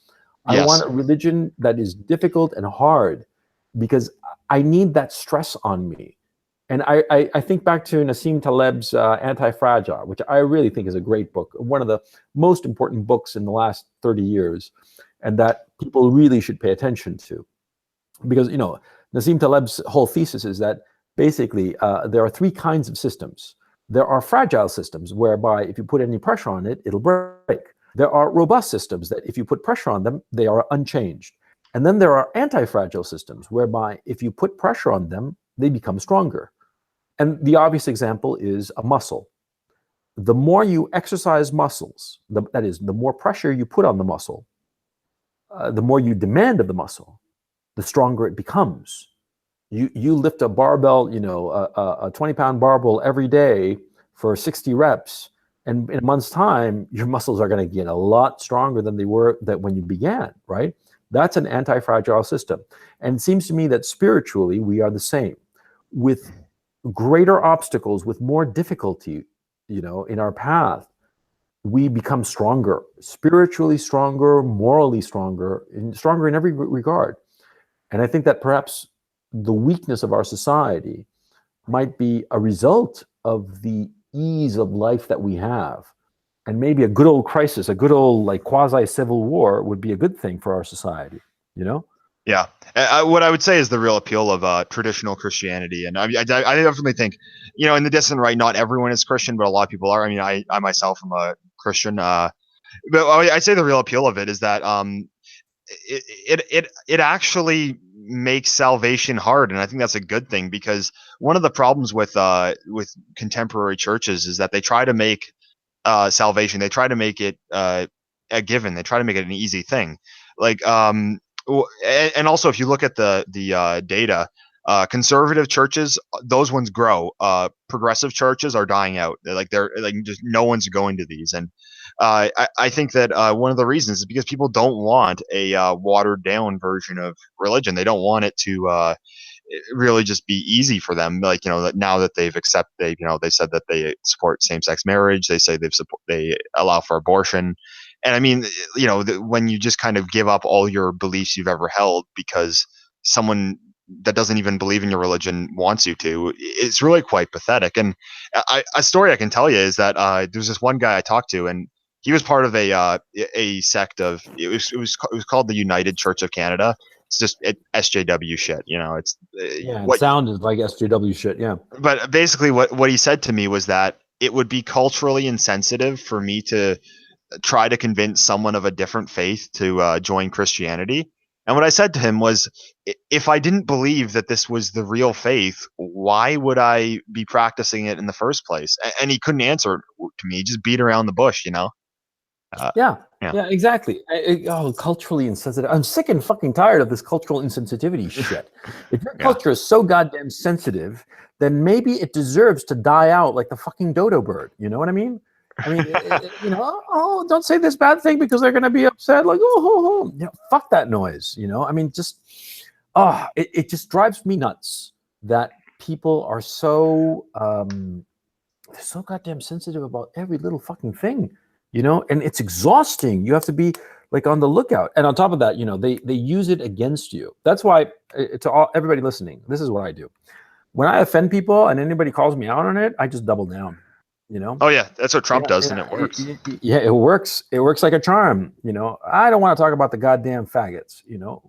[SPEAKER 2] Yes. I want a religion that is difficult and hard, because I need that stress on me. And I think back to Nassim Taleb's Anti-Fragile, which I really think is a great book, one of the most important books in the last 30 years, and that people really should pay attention to. Because, Nassim Taleb's whole thesis is that basically there are three kinds of systems. There are fragile systems, whereby if you put any pressure on it, it'll break. There are robust systems that if you put pressure on them, they are unchanged. And then there are anti-fragile systems whereby if you put pressure on them, they become stronger. And the obvious example is a muscle. The more you exercise muscles, that is, the more pressure you put on the muscle, the more you demand of the muscle, the stronger it becomes. You lift a barbell, a 20-pound barbell every day for 60 reps, and in a month's time, your muscles are going to get a lot stronger than they were when you began, right? That's an anti-fragile system. And it seems to me that spiritually, we are the same. With greater obstacles, with more difficulty, in our path, we become stronger, spiritually stronger, morally stronger, and stronger in every regard. And I think that perhaps the weakness of our society might be a result of the ease of life that we have. And maybe a good old crisis, a good old like quasi-civil war would be a good thing for our society,
[SPEAKER 1] Yeah. What I would say is the real appeal of traditional Christianity. And I definitely think, in the distant right, not everyone is Christian, but a lot of people are. I mean, I myself am a Christian. But I'd say the real appeal of it is that it actually makes salvation hard, and I think that's a good thing, because one of the problems with contemporary churches is that they try to make salvation, they try to make it a given, they try to make it an easy thing, like and also if you look at the data, conservative churches, those ones grow. Progressive churches are dying out. They're just no one's going to these, and I think that one of the reasons is because people don't want a watered down version of religion. They don't want it to really just be easy for them. Now that they've accepted, they said that they support same sex marriage. They say they allow for abortion. And I mean, when you just kind of give up all your beliefs you've ever held because someone that doesn't even believe in your religion wants you to, it's really quite pathetic. And a story I can tell you is that there's this one guy I talked to, and he was part of a sect of it was called the United Church of Canada. It's just SJW shit, It's
[SPEAKER 2] it sounded like SJW shit, yeah.
[SPEAKER 1] But basically, what he said to me was that it would be culturally insensitive for me to try to convince someone of a different faith to join Christianity. And what I said to him was, if I didn't believe that this was the real faith, why would I be practicing it in the first place? And he couldn't answer to me. He just beat around the bush,
[SPEAKER 2] Yeah, exactly. Culturally insensitive. I'm sick and fucking tired of this cultural insensitivity shit. If your culture is so goddamn sensitive, then maybe it deserves to die out like the fucking dodo bird. You know what I mean? Don't say this bad thing because they're going to be upset. Like, fuck that noise. I mean, it just drives me nuts that people are so they're so goddamn sensitive about every little fucking thing. And it's exhausting. You have to be like on the lookout. And on top of that, they use it against you. That's why, to everybody listening, this is what I do. When I offend people and anybody calls me out on it, I just double down.
[SPEAKER 1] Oh yeah, that's what Trump does, and it works.
[SPEAKER 2] It works. It works like a charm. I don't want to talk about the goddamn faggots. Why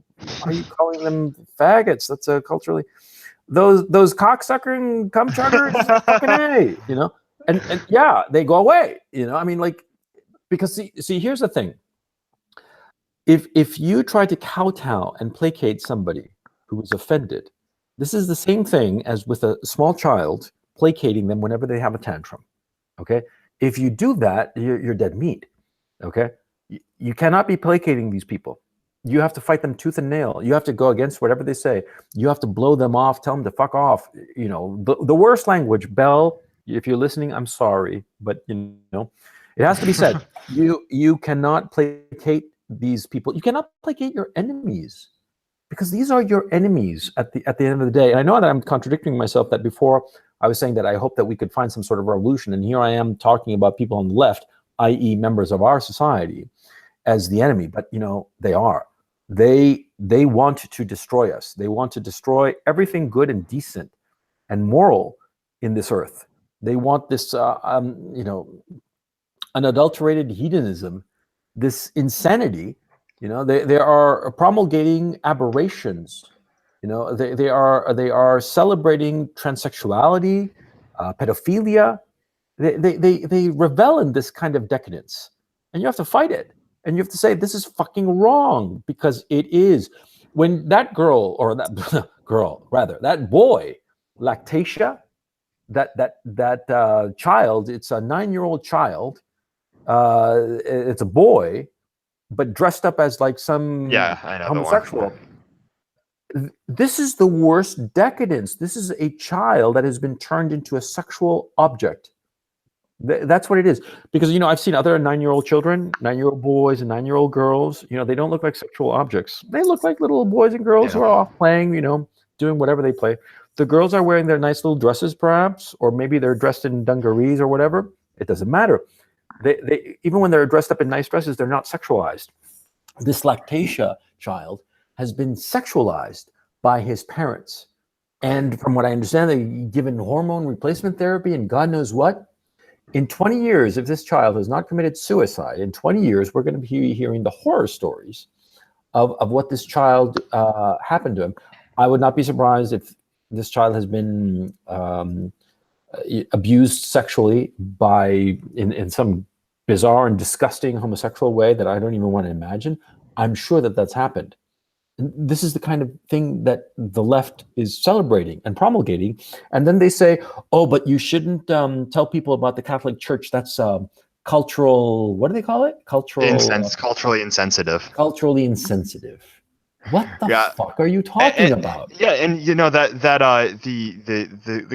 [SPEAKER 2] are you calling them faggots? That's a culturally those cocksuckering cum chuggers. Fucking A. And yeah, they go away. I mean, like, because see, here's the thing. If you try to kowtow and placate somebody who is offended, this is the same thing as with a small child placating them whenever they have a tantrum. Okay, if you do that, you're dead meat. Okay, you cannot be placating these people. You have to fight them tooth and nail. You have to go against whatever they say. You have to blow them off. Tell them to fuck off. The worst language. Bell, if you're listening, I'm sorry, but it has to be said. You cannot placate these people. You cannot placate your enemies, because these are your enemies at the end of the day. And I know that I'm contradicting myself. That before I was saying that I hope that we could find some sort of revolution, and here I am talking about people on the left, i.e., members of our society, as the enemy. But they are. They want to destroy us. They want to destroy everything good and decent and moral in this earth. They want this, unadulterated hedonism, this insanity. They are promulgating aberrations. They are celebrating transsexuality, pedophilia. They revel in this kind of decadence. and you have to fight it, and you have to say this is fucking wrong, because it is. When that girl, or that girl rather, that boy, Lactatia, that child, it's a 9-year-old child, it's a boy, but dressed up as like some
[SPEAKER 1] I know the
[SPEAKER 2] homosexual.
[SPEAKER 1] one.
[SPEAKER 2] This is the worst decadence. This is a child that has been turned into a sexual object. That's what it is. Because, I've seen other 9-year-old children, 9-year-old boys and 9-year-old girls. They don't look like sexual objects. They look like little boys and girls who are off playing, doing whatever they play. The girls are wearing their nice little dresses, perhaps, or maybe they're dressed in dungarees or whatever. It doesn't matter. They even when they're dressed up in nice dresses, they're not sexualized. This Lactatia child has been sexualized by his parents. And from what I understand, they've given hormone replacement therapy and God knows what. In 20 years, if this child has not committed suicide, in 20 years, we're going to be hearing the horror stories of what this child happened to him. I would not be surprised if this child has been abused sexually in some bizarre and disgusting homosexual way that I don't even want to imagine. I'm sure that that's happened. This is the kind of thing that the left is celebrating and promulgating. And then they say, oh, but you shouldn't tell people about the Catholic Church. That's cultural, what do they call it?
[SPEAKER 1] Culturally insensitive.
[SPEAKER 2] Culturally insensitive. What the fuck are you talking about?
[SPEAKER 1] Yeah, and the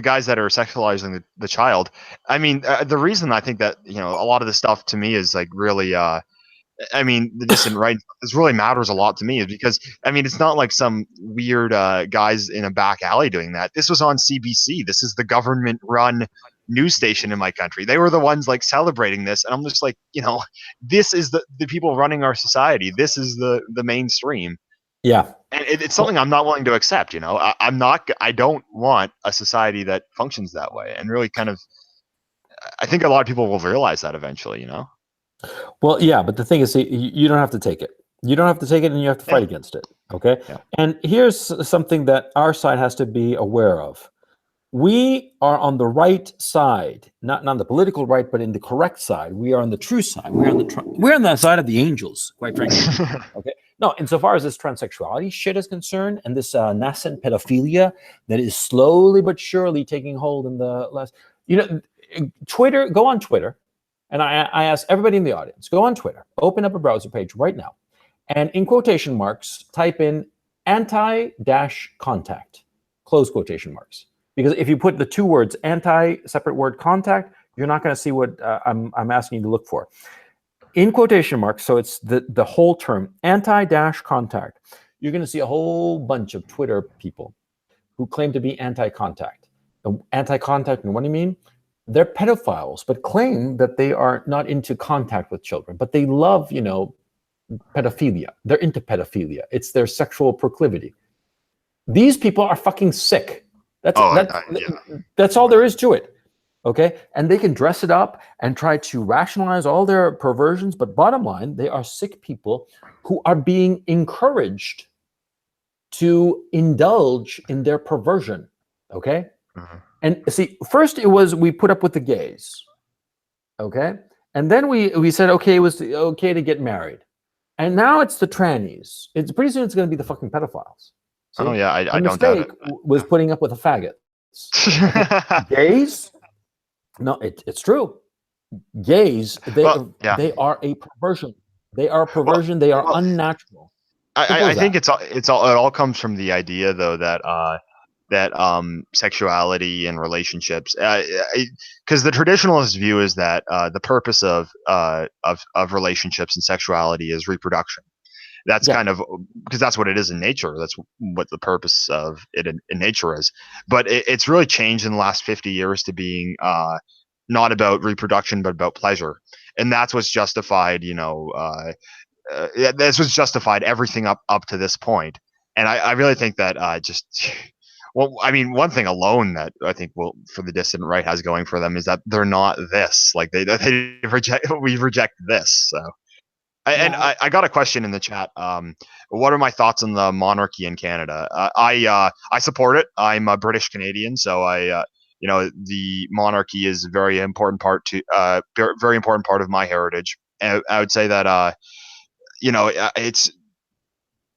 [SPEAKER 1] guys that are sexualizing the child. I mean, the reason I think that a lot of this stuff to me is like really. The dissident right this really matters a lot to me is because it's not like some weird guys in a back alley doing that. This was on CBC. This is the government-run news station in my country. They were the ones like celebrating this, and I'm just like, this is the people running our society. This is the mainstream.
[SPEAKER 2] Yeah,
[SPEAKER 1] and it's something I'm not willing to accept. I don't want a society that functions that way. And really, kind of, I think a lot of people will realize that eventually.
[SPEAKER 2] Well, yeah, but the thing is, you don't have to take it. You don't have to take it, and you have to fight against it. Okay. Yeah. And here's something that our side has to be aware of. We are on the right side, not on the political right, but in the correct side. We are on the true side. We're on the side of the angels, quite frankly. Okay. No, insofar as this transsexuality shit is concerned, and this nascent pedophilia that is slowly but surely taking hold in the last, Twitter. Go on Twitter. And I ask everybody in the audience, go on Twitter, open up a browser page right now, and in quotation marks, type in anti-contact, close quotation marks. Because if you put the two words anti, separate word contact, you're not going to see what I'm asking you to look for. In quotation marks, so it's the whole term, anti-contact, you're going to see a whole bunch of Twitter people who claim to be anti-contact. Anti-contact, and what do you mean? They're pedophiles, but claim that they are not into contact with children, but they love, pedophilia. They're into pedophilia. It's their sexual proclivity. These people are fucking sick. That's all there is to it. Okay. And they can dress it up and try to rationalize all their perversions. But bottom line, they are sick people who are being encouraged to indulge in their perversion. Okay. Mm-hmm. And see, first it was we put up with the gays, okay? And then we said, okay, it was okay to get married. And now it's the trannies. It's pretty soon it's going to be the fucking pedophiles.
[SPEAKER 1] See? Oh, yeah, I don't
[SPEAKER 2] doubt it. Was putting up with the faggots. Gays? No, it's true. Gays, they are a perversion. They are a perversion. They are unnatural.
[SPEAKER 1] I think it all comes from the idea, though, that sexuality and relationships, because the traditionalist view is that the purpose of relationships and sexuality is reproduction. That's kind of because that's what it is in nature. That's what the purpose of it in nature is. But it's really changed in the last 50 years to being not about reproduction, but about pleasure. And that's what's justified, that's what's justified everything up to this point. And I really think that well, one thing alone that I think for the dissident right has going for them is that they're not this. Like we reject this. So, I got a question in the chat. What are my thoughts on the monarchy in Canada? I support it. I'm a British Canadian, so the monarchy is a very important part of my heritage. I would say that it's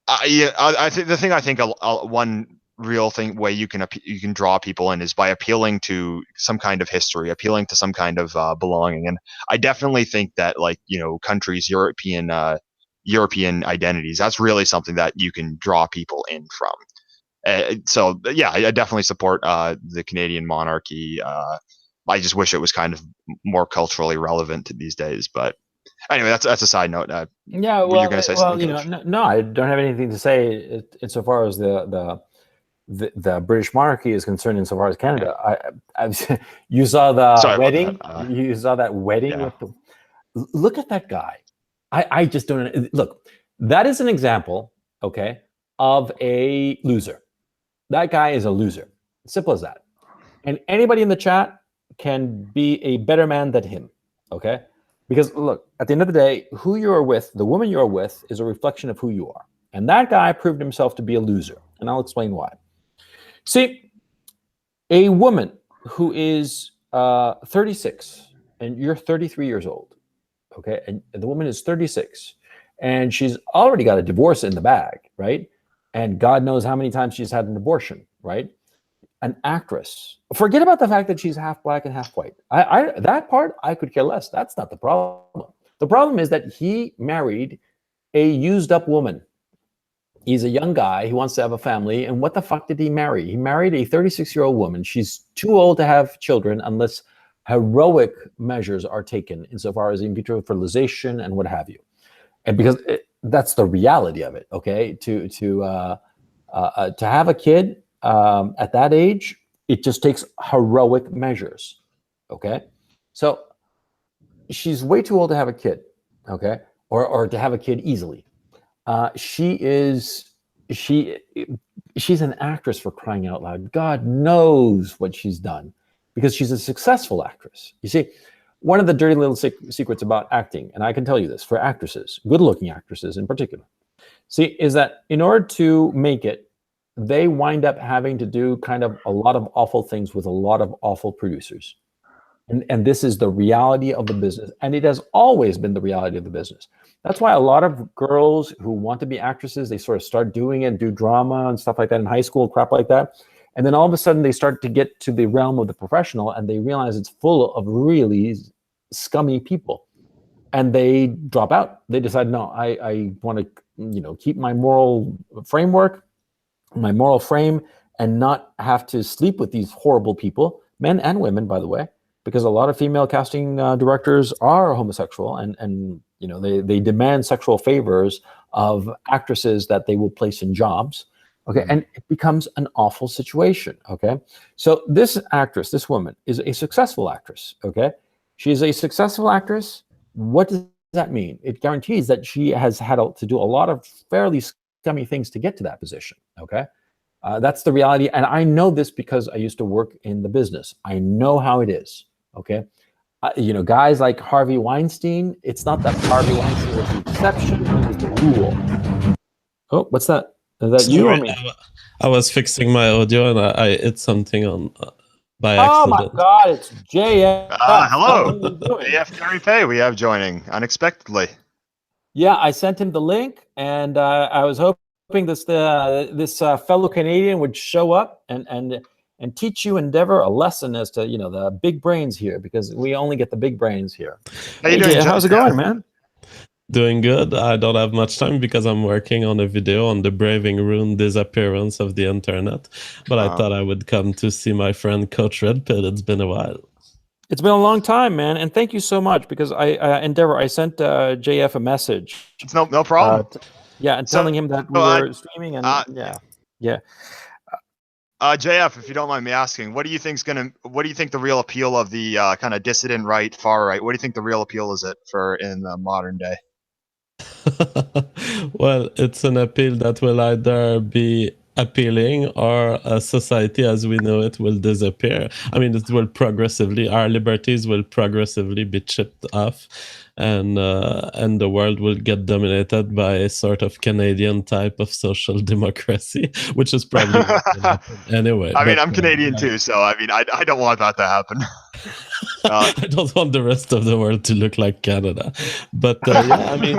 [SPEAKER 1] I think the thing I think one real way you can draw people in is by appealing to some kind of history, appealing to some kind of belonging. And I definitely think that countries, European identities, that's really something that you can draw people in from. So yeah, I definitely support the Canadian monarchy. I just wish it was kind of more culturally relevant these days. But anyway, that's a side note.
[SPEAKER 2] Yeah,
[SPEAKER 1] you're going to say something,
[SPEAKER 2] no, I don't have anything to say insofar as the British monarchy is concerned insofar as Canada. Yeah. You saw the wedding. You saw that wedding. Yeah. Look at that guy. I just don't look. That is an example, okay, of a loser. That guy is a loser. Simple as that. And anybody in the chat can be a better man than him, okay? Because look, at the end of the day, who you are with, the woman you are with, is a reflection of who you are. And that guy proved himself to be a loser. And I'll explain why. See, a woman who is 36 and you're 33 years old, okay? And the woman is 36 and she's already got a divorce in the bag, right? And God knows how many times she's had an abortion, right? An actress. Forget about the fact that she's half black and half white. That part, I could care less. That's not the problem. The problem is that he married a used up woman. He's a young guy. He wants to have a family. And what the fuck did he marry? He married a 36-year-old woman. She's too old to have children unless heroic measures are taken insofar as in vitro fertilization and what have you. And because that's the reality of it, okay? To have a kid at that age, it just takes heroic measures, okay? So she's way too old to have a kid, okay? Or to have a kid easily. She's an actress, for crying out loud. God knows what she's done because she's a successful actress. You see, one of the dirty little secrets about acting, and I can tell you this, for actresses, good-looking actresses in particular, see, is that in order to make it, they wind up having to do kind of a lot of awful things with a lot of awful producers. And this is the reality of the business. And it has always been the reality of the business. That's why a lot of girls who want to be actresses, they sort of start doing it, do drama and stuff like that in high school, crap like that. And then all of a sudden they start to get to the realm of the professional and they realize it's full of really scummy people. And they drop out. They decide, no, I want to, keep my moral framework, my moral frame, and not have to sleep with these horrible people, men and women, by the way, because a lot of female casting directors are homosexual and they demand sexual favors of actresses that they will place in jobs. Okay, and it becomes an awful situation. Okay, so this actress, this woman, is a successful actress. Okay, she's a successful actress. What does that mean? It guarantees that she has had to do a lot of fairly scummy things to get to that position. Okay, that's the reality, and I know this because I used to work in the business. I know how it is. Okay, guys like Harvey Weinstein. It's not that Harvey Weinstein was the exception; it was the rule. Oh, what's that? Is that you or me?
[SPEAKER 3] I was fixing my audio and I hit something on by accident.
[SPEAKER 2] Oh my God, it's JF.
[SPEAKER 1] Hello, JF Gariépy. We have joining unexpectedly.
[SPEAKER 2] Yeah, I sent him the link, and I was hoping this fellow Canadian would show up and teach you Endeavor a lesson as to the big brains here, because we only get the big brains here.
[SPEAKER 1] How you doing,
[SPEAKER 2] how's it going, man?
[SPEAKER 3] Doing good. I don't have much time because I'm working on a video on the Braving Rune disappearance of the internet. But I thought I would come to see my friend Coach Redpit. It's been a while.
[SPEAKER 2] It's been a long time, man. And thank you so much, because Endeavor, I sent JF a message.
[SPEAKER 1] It's no problem.
[SPEAKER 2] And telling him that we were streaming and yeah.
[SPEAKER 1] JF, if you don't mind me asking, what do you think the real appeal of the kind of dissident right, far right? What do you think the real appeal is in the modern day?
[SPEAKER 3] Well, it's an appeal that will either be appealing or a society as we know it will disappear. I mean, our liberties will progressively be chipped off, and the world will get dominated by a sort of Canadian type of social democracy, which is probably anyway.
[SPEAKER 1] I mean, I'm Canadian too, so I mean, I don't want that to happen.
[SPEAKER 3] I don't want the rest of the world to look like Canada. But yeah, I mean,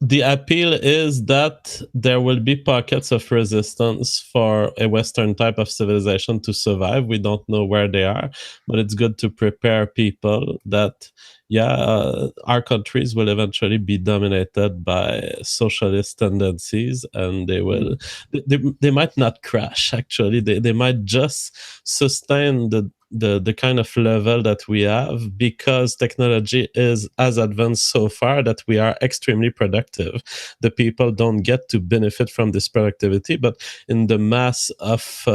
[SPEAKER 3] the appeal is that there will be pockets of resistance for a Western type of civilization to survive. We don't know where they are, but it's good to prepare people that, our countries will eventually be dominated by socialist tendencies, and they might not crash. Actually, they might just sustain the kind of level that we have, because technology is as advanced so far that we are extremely productive. The people don't get to benefit from this productivity, but in the mass of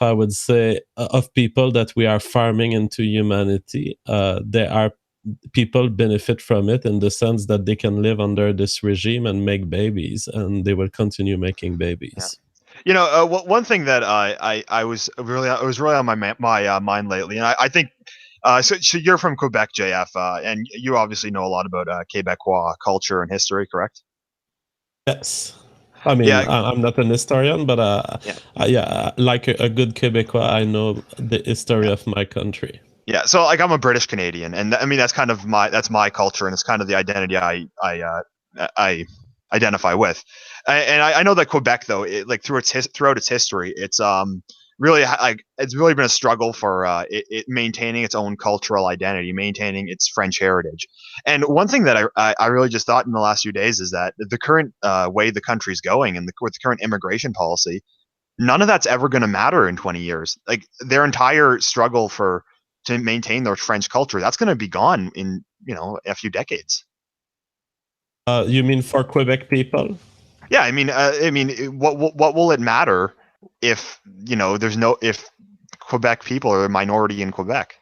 [SPEAKER 3] I would say of people that we are farming into humanity, there are people benefit from it in the sense that they can live under this regime and make babies, and they will continue making babies.
[SPEAKER 1] One thing that I was really on my mind lately, and I think so you're from Quebec, JF, and you obviously know a lot about Quebecois culture and history, correct?
[SPEAKER 3] Yes. I mean,
[SPEAKER 1] Yeah,
[SPEAKER 3] I'm not an historian, but
[SPEAKER 1] yeah.
[SPEAKER 3] like a good Quebecois, I know the history of my country.
[SPEAKER 1] Yeah, so like I'm a British Canadian, and I mean that's my culture, and it's kind of the identity I identify with. And I know that Quebec, though, like throughout its history, it's really like it's really been a struggle for it maintaining its own cultural identity, maintaining its French heritage. And one thing that I really just thought in the last few days is that the current way the country's going, and with the current immigration policy, none of that's ever going to matter in 20 years. Like their entire struggle to maintain their French culture, that's going to be gone in a few decades.
[SPEAKER 3] You mean for Quebec people?
[SPEAKER 1] Yeah, I mean, what will it matter if if Quebec people are a minority in Quebec?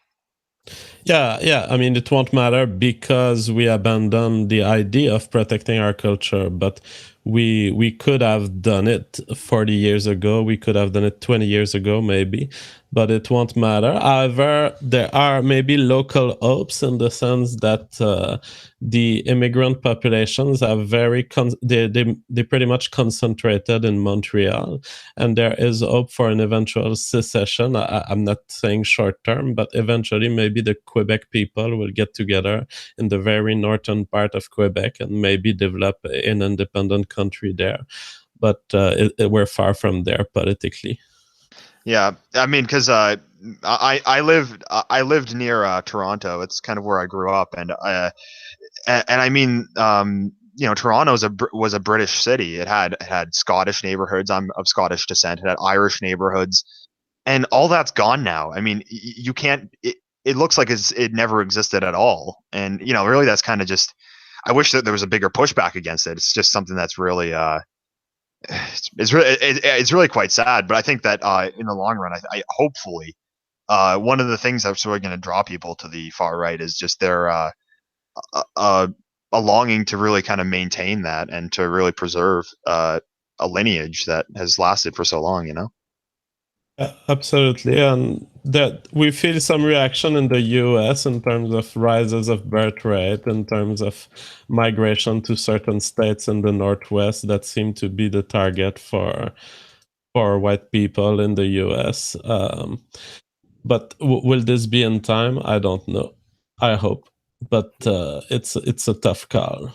[SPEAKER 3] Yeah. I mean, it won't matter because we abandoned the idea of protecting our culture, but we could have done it 40 years ago. We could have done it 20 years ago, maybe, but it won't matter. However, there are maybe local hopes in the sense that the immigrant populations are they pretty much concentrated in Montreal, and there is hope for an eventual secession. I'm not saying short term, but eventually maybe the Quebec people will get together in the very northern part of Quebec and maybe develop an independent country there. But we're far from there politically.
[SPEAKER 1] Yeah, I mean, because I lived near Toronto. It's kind of where I grew up, and I mean, Toronto was a British city. It had Scottish neighborhoods. I'm of Scottish descent. It had Irish neighborhoods, and all that's gone now. I mean, you can't. It looks like it never existed at all. And really, that's kind of just. I wish that there was a bigger pushback against it. It's just something that's really it's really quite sad. But I think that in the long run, I hopefully one of the things that's really going to draw people to the far right is just their a longing to really kind of maintain that and to really preserve a lineage that has lasted for so long.
[SPEAKER 3] Absolutely, and that we feel some reaction in the US in terms of rises of birth rate, in terms of migration to certain states in the Northwest that seem to be the target for white people in the US. But will this be in time? I don't know. I hope, but it's a tough call.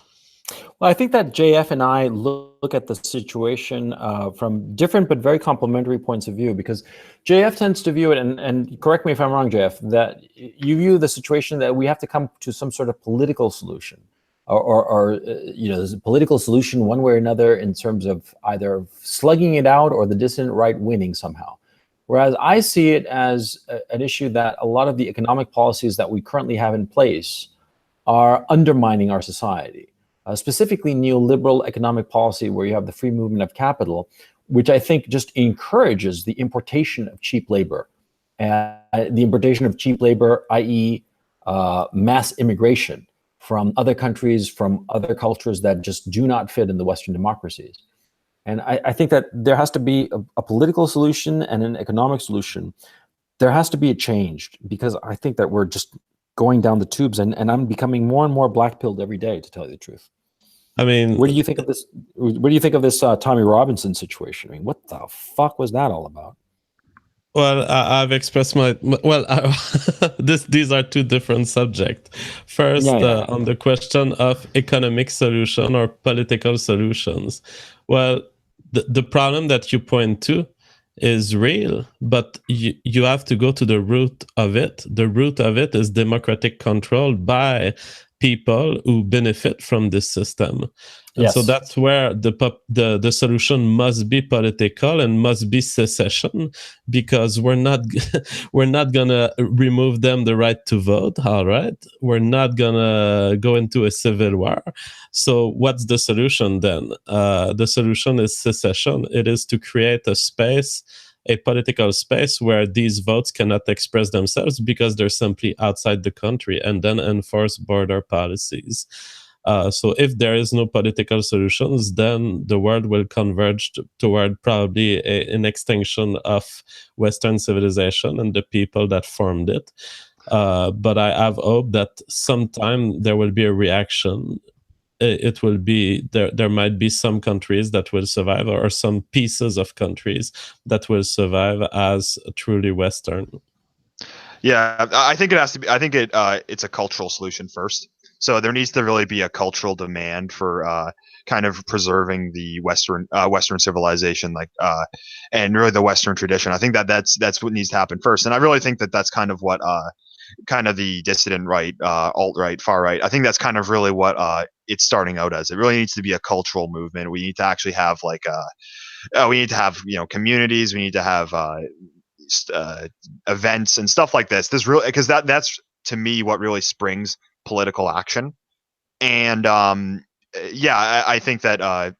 [SPEAKER 2] Well, I think that JF and I look at the situation from different but very complementary points of view, because JF tends to view it, and correct me if I'm wrong, JF, that you view the situation that we have to come to some sort of political solution, or there's a political solution one way or another in terms of either slugging it out or the dissident right winning somehow. Whereas I see it as an issue that a lot of the economic policies that we currently have in place are undermining our society. Specifically neoliberal economic policy, where you have the free movement of capital, which I think just encourages the importation of cheap labor. And the importation of cheap labor, i.e. Mass immigration from other countries, from other cultures that just do not fit in the Western democracies. And I think that there has to be a political solution and an economic solution. There has to be a change, because I think that we're just going down the tubes, and I'm becoming more and more black-pilled every day, to tell you the truth.
[SPEAKER 3] I mean,
[SPEAKER 2] what do you think of this? What do you think of this Tommy Robinson situation? I mean, what the fuck was that all about?
[SPEAKER 3] Well, I've expressed well. These are two different subjects. First,
[SPEAKER 2] Yeah.
[SPEAKER 3] on the question of economic solution or political solutions. Well, the problem that you point to is real, but you have to go to the root of it. The root of it is democratic control by people who benefit from this system. And so
[SPEAKER 2] Yes.
[SPEAKER 3] that's where the solution must be political and must be secession, because we're not we're not gonna remove them the right to vote. All right, we're not gonna go into a civil war. So what's the solution then? The solution is secession. It is to create a political space where these votes cannot express themselves because they're simply outside the country, and then enforce border policies. So if there is no political solutions, then the world will converge toward probably an extinction of Western civilization and the people that formed it. But I have hope that sometime there will be a reaction. It will be there might be some countries that will survive, or some pieces of countries that will survive as truly Western.
[SPEAKER 1] Yeah, I think it has to be. I think it's a cultural solution first. So there needs to really be a cultural demand for kind of preserving the Western civilization, and really the Western tradition. I think that's what needs to happen first, and I really think that's kind of what kind of the dissident right, alt right, far right. I think that's kind of really what it's starting out as. It really needs to be a cultural movement. We need to actually have we need to have communities. We need to have events and stuff like this. This really, because that's to me what really springs political action. And yeah, I think that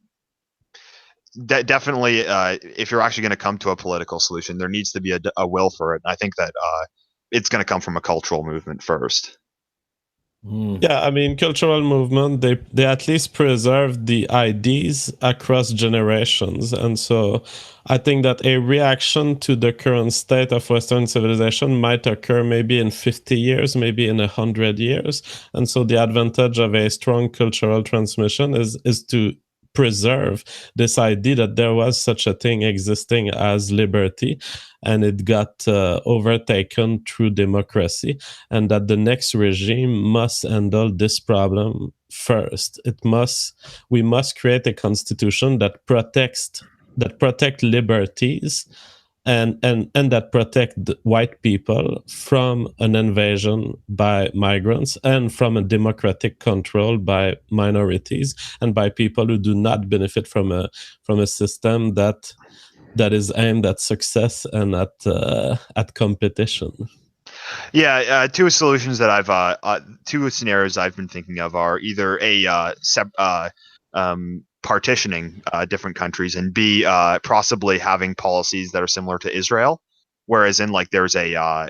[SPEAKER 1] that definitely, if you're actually going to come to a political solution, there needs to be a will for it. And I think that it's going to come from a cultural movement first.
[SPEAKER 3] Yeah, I mean, cultural movement, they at least preserve the ideas across generations. And so I think that a reaction to the current state of Western civilization might occur maybe in 50 years, maybe in 100 years. And so the advantage of a strong cultural transmission is to preserve this idea that there was such a thing existing as liberty, and it got overtaken through democracy, and that the next regime must handle this problem first. We must create a constitution that protect liberties, and that protect white people from an invasion by migrants, and from a democratic control by minorities, and by people who do not benefit from a system that is aimed at success and at competition.
[SPEAKER 1] Yeah, two solutions that two scenarios I've been thinking of are either partitioning different countries, and B, possibly having policies that are similar to Israel, whereas in there's a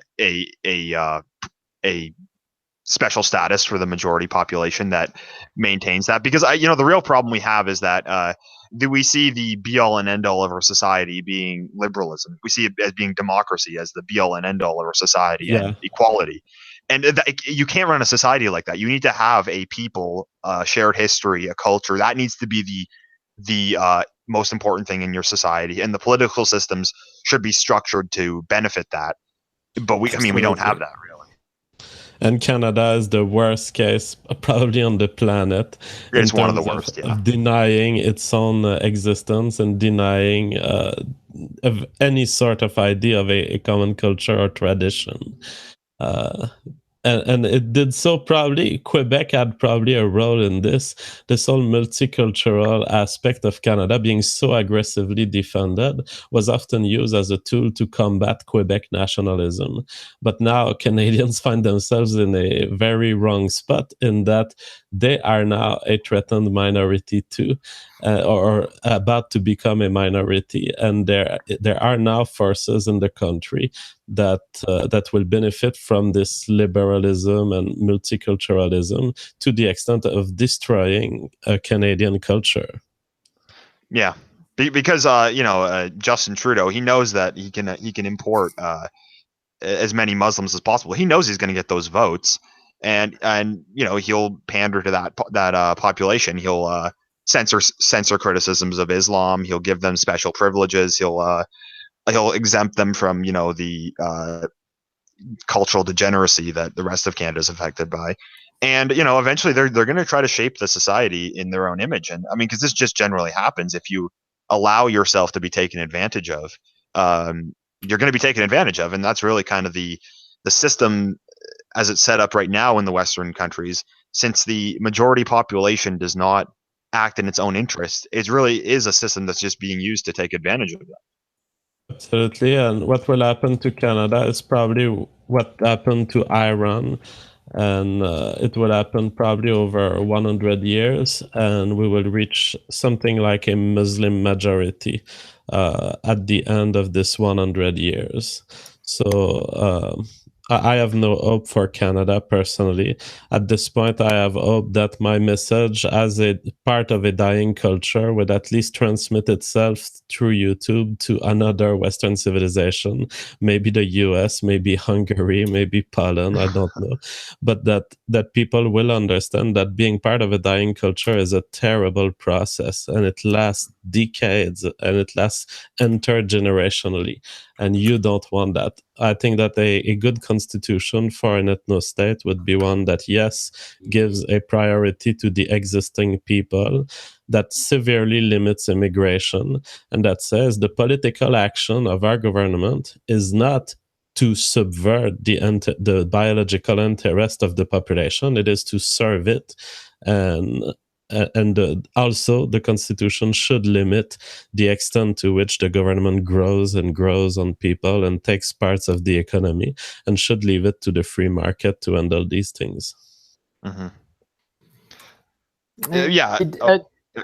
[SPEAKER 1] special status for the majority population that maintains that. Because the real problem we have is that we see the be all and end all of our society being liberalism. We see it as being democracy as the be all and end all of our society, and equality. And you can't run a society like that. You need to have a people, shared history, a culture. That needs to be the most important thing in your society, and the political systems should be structured to benefit that. But we don't have that really.
[SPEAKER 3] And Canada is the worst case probably on the planet.
[SPEAKER 1] It's one of the worst,
[SPEAKER 3] of denying its own existence, and denying of any sort of idea of a common culture or tradition. And it did so. Probably Quebec had probably a role in this whole multicultural aspect of Canada being so aggressively defended was often used as a tool to combat Quebec nationalism. But now Canadians find themselves in a very wrong spot, in that they are now a threatened minority too, or about to become a minority, and there are now forces in the country that will benefit from this liberalism and multiculturalism to the extent of destroying Canadian culture.
[SPEAKER 1] Yeah, because Justin Trudeau, he knows that he can import as many Muslims as possible. He knows he's going to get those votes, and he'll pander to that population. He'll censor criticisms of Islam. He'll give them special privileges. He'll he'll exempt them from, the cultural degeneracy that the rest of Canada is affected by. And, eventually they're going to try to shape the society in their own image. And I mean, because this just generally happens if you allow yourself to be taken advantage of, you're going to be taken advantage of. And that's really kind of the system as it's set up right now in the Western countries, since the majority population does not act in its own interest. It really is a system that's just being used to take advantage of that.
[SPEAKER 3] Absolutely. And what will happen to Canada is probably what happened to Iran. And it will happen probably over 100 years, and we will reach something like a Muslim majority at the end of this 100 years. So I have no hope for Canada personally. At this point, I have hope that my message as a part of a dying culture would at least transmit itself through YouTube to another Western civilization, maybe the US, maybe Hungary, maybe Poland, I don't know. But that people will understand that being part of a dying culture is a terrible process, and it lasts decades, and it lasts intergenerationally. And you don't want that. I think that a good constitution for an ethno-state would be one that, yes, gives a priority to the existing people, that severely limits immigration, and that says the political action of our government is not to subvert the biological interest of the population. It is to serve it. And also the constitution should limit the extent to which the government grows and grows on people and takes parts of the economy, and should leave it to the free market to handle these things.
[SPEAKER 1] Mm-hmm. Yeah.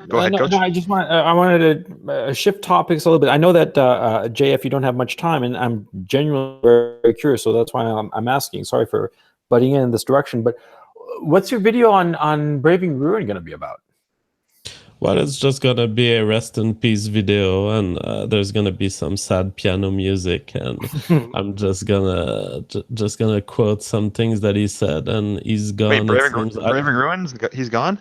[SPEAKER 1] Go ahead, Coach.
[SPEAKER 2] No, I wanted to shift topics a little bit. I know that JF, you don't have much time, and I'm genuinely very curious, so that's why I'm asking. Sorry for butting in this direction, but what's your video on Braving Ruin going to be about?
[SPEAKER 3] Well, it's just gonna be a rest in peace video, and there's gonna be some sad piano music, and I'm just gonna quote some things that he said, and he's gone.
[SPEAKER 1] Wait, Braving Ruins? He's gone?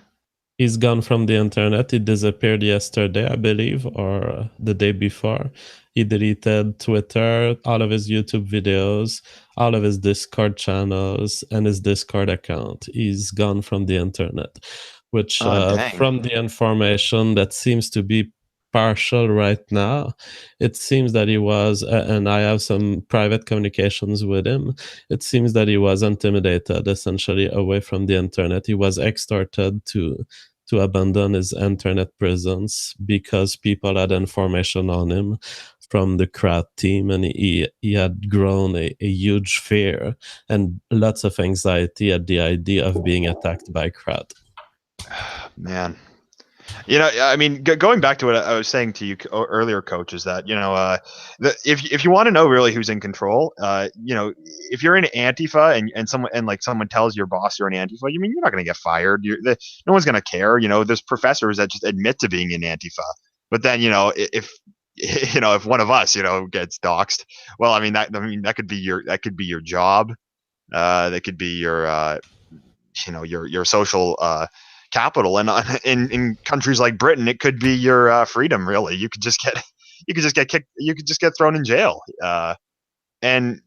[SPEAKER 3] He's gone from the internet. He disappeared yesterday, I believe, or the day before. He deleted Twitter, all of his YouTube videos, all of his Discord channels, and his Discord account. He's gone from the internet, which from the information that seems to be partial right now, it seems that he was, and I have some private communications with him, it seems that he was intimidated essentially away from the internet. He was extorted to abandon his internet presence because people had information on him from the crowd team, and he had grown a huge fear and lots of anxiety at the idea of being attacked by crowd.
[SPEAKER 1] Man, I mean, going back to what I was saying to you earlier, Coach, is that if you want to know really who's in control, if you're in Antifa and someone tells your boss you're in Antifa, you're not going to get fired. No one's going to care. There's professors that just admit to being in Antifa, but then if one of us gets doxxed, well, that could be your job, that could be your social capital, and in countries like Britain, it could be your freedom. Really, you could just get kicked. You could just get thrown in jail. And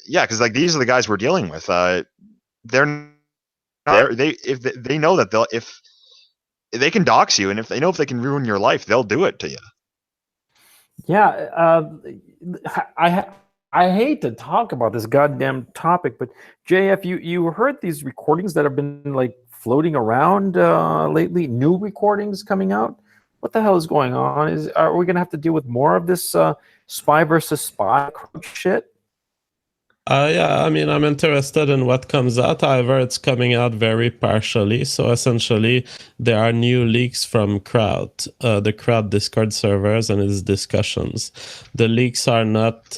[SPEAKER 1] yeah, because these are the guys we're dealing with. They know that if they can dox you, and if they can ruin your life, they'll do it to you.
[SPEAKER 2] Yeah, I hate to talk about this goddamn topic, but JF, you heard these recordings that have been floating around lately, new recordings coming out? What the hell is going on? Are we gonna have to deal with more of this spy versus spy shit?
[SPEAKER 3] Yeah, I'm interested in what comes out. However, it's coming out very partially. So essentially, there are new leaks from Crowd, the Crowd Discord servers and its discussions. The leaks are not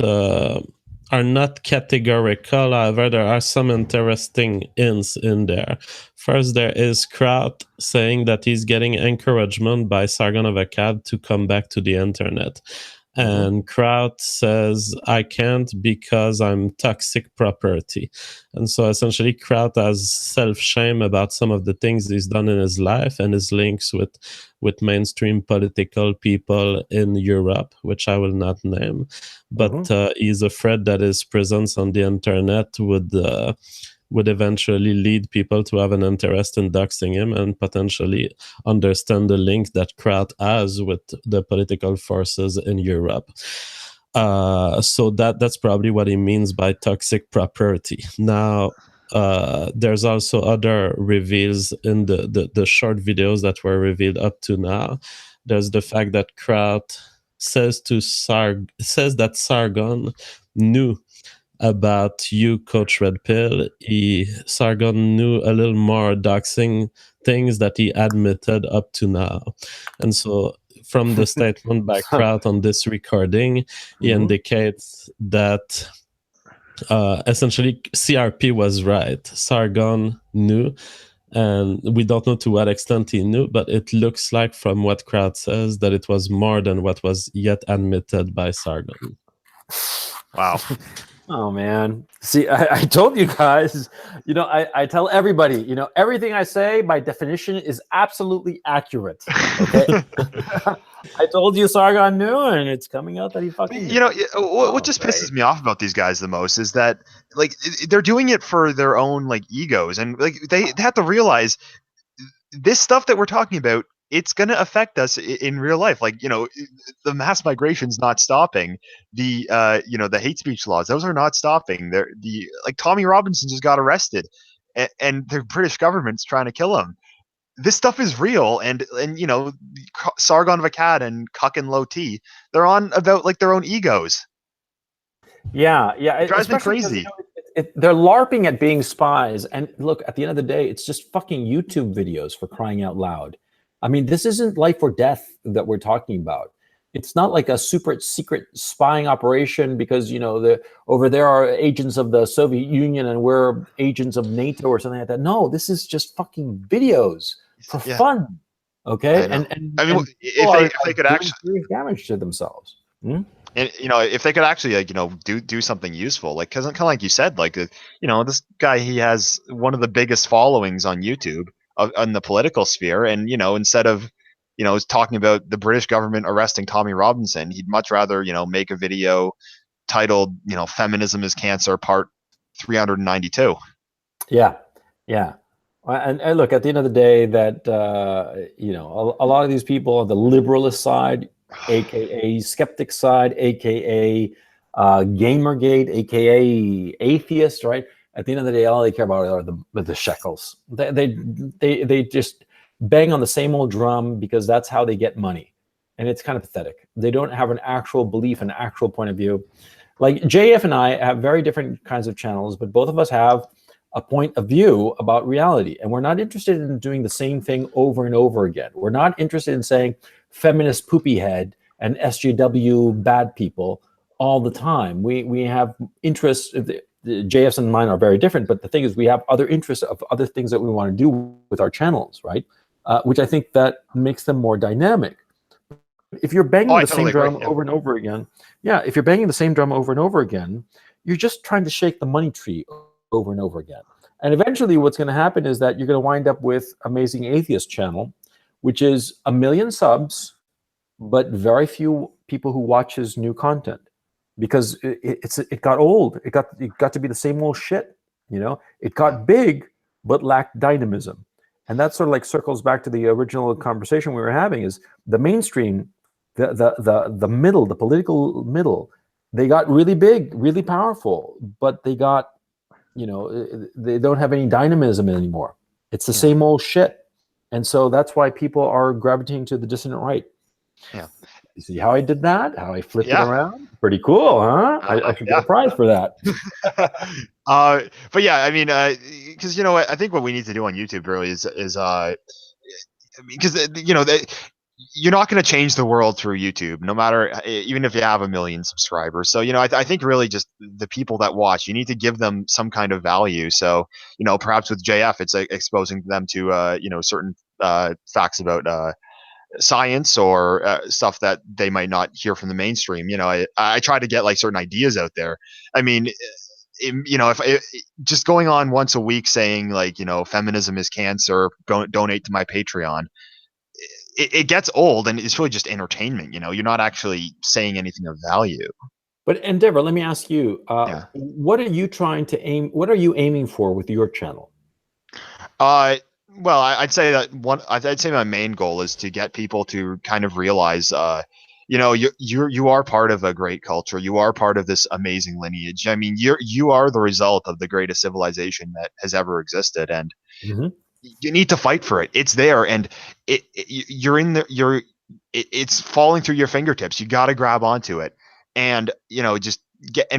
[SPEAKER 3] categorical. However, there are some interesting hints in there. First, there is Crowd saying that he's getting encouragement by Sargon of Akkad to come back to the internet. And Kraut says, I can't because I'm toxic property. And so essentially, Kraut has self-shame about some of the things he's done in his life and his links with mainstream political people in Europe, which I will not name. But he's afraid that his presence on the internet would eventually lead people to have an interest in doxing him and potentially understand the link that Kraut has with the political forces in Europe. So that's probably what he means by toxic property. Now, there's also other reveals in the short videos that were revealed up to now. There's the fact that Kraut says that Sargon knew about you, Coach Red Pill. Sargon knew a little more doxing things that he admitted up to now. And so from the statement by Kraut on this recording, he indicates that essentially CRP was right. Sargon knew, and we don't know to what extent he knew, but it looks like from what Kraut says that it was more than what was yet admitted by Sargon.
[SPEAKER 1] Wow.
[SPEAKER 2] Oh man. See, I told you guys, I tell everybody, everything I say by definition is absolutely accurate. Okay. I told you Sargon knew, and it's coming out that he fucking knew.
[SPEAKER 1] What just pisses me off about these guys the most is that like they're doing it for their own like egos, and like they have to realize this stuff that we're talking about, it's going to affect us in real life. Like, the mass migration's not stopping. The the hate speech laws, those are not stopping. Like Tommy Robinson just got arrested, and the British government's trying to kill him. This stuff is real, and Sargon of Akkad and Cuck and Low T, they're on about like their own egos.
[SPEAKER 2] Yeah.
[SPEAKER 1] It drives me crazy.
[SPEAKER 2] They're LARPing at being spies, and look, at the end of the day, it's just fucking YouTube videos, for crying out loud. I mean, this isn't life or death that we're talking about. It's not like a super secret spying operation because, over there are agents of the Soviet Union and we're agents of NATO or something like that. No, this is just fucking videos for fun. Okay.
[SPEAKER 1] And I mean, if they could actually
[SPEAKER 2] damage to themselves.
[SPEAKER 1] And if they could actually do something useful, like kind of like you said, like this guy, he has one of the biggest followings on YouTube in the political sphere, and instead of talking about the British government arresting Tommy Robinson, he'd much rather make a video titled "Feminism is Cancer" Part 392.
[SPEAKER 2] Yeah. And look, at the end of the day, that a lot of these people on the liberalist side, aka skeptic side, aka Gamergate, aka atheist, right? At the end of the day, all they care about are the shekels. They just bang on the same old drum because that's how they get money, and it's kind of pathetic. They don't have an actual belief, an actual point of view. Like JF and I have very different kinds of channels, but both of us have a point of view about reality, and we're not interested in doing the same thing over and over again. We're not interested in saying feminist poopy head and SJW bad people all the time. We have interests. The JFs and mine are very different, but the thing is, we have other interests of other things that we want to do with our channels, right? Which I think that makes them more dynamic. If you're banging the same drum over and over again, if you're banging the same drum over and over again, you're just trying to shake the money tree over and over again. And eventually what's going to happen is that you're going to wind up with Amazing Atheist channel, which is 1 million subs, but very few people who watch his new content, because it got old. It got to be the same old shit. It got big, but lacked dynamism. And that sort of like circles back to the original conversation we were having, is the mainstream, the middle, the political middle, they got really big, really powerful, but they got, they don't have any dynamism anymore. It's the same old shit. And so that's why people are gravitating to the dissident right.
[SPEAKER 1] Yeah.
[SPEAKER 2] You see how I did that? How I flipped it around? Pretty cool, huh? I should get a prize for that.
[SPEAKER 1] But yeah, I mean, because I think what we need to do on YouTube really is because you're not going to change the world through YouTube, no matter, even if you have 1 million subscribers. So I think really just the people that watch, you need to give them some kind of value. So perhaps with JF, it's exposing them to certain facts about science or stuff that they might not hear from the mainstream. I try to get like certain ideas out there. I mean, if just going on once a week saying like, feminism is cancer, donate to my Patreon, it gets old, and it's really just entertainment. You're not actually saying anything of value.
[SPEAKER 2] But Endeavor, let me ask you,
[SPEAKER 1] Yeah.
[SPEAKER 2] what are you aiming for with your channel?
[SPEAKER 1] Well, I'd say that I'd say my main goal is to get people to kind of realize, you are part of a great culture. You are part of this amazing lineage. I mean, you are the result of the greatest civilization that has ever existed, and you need to fight for it. It's there, and it's falling through your fingertips. You got to grab onto it, and just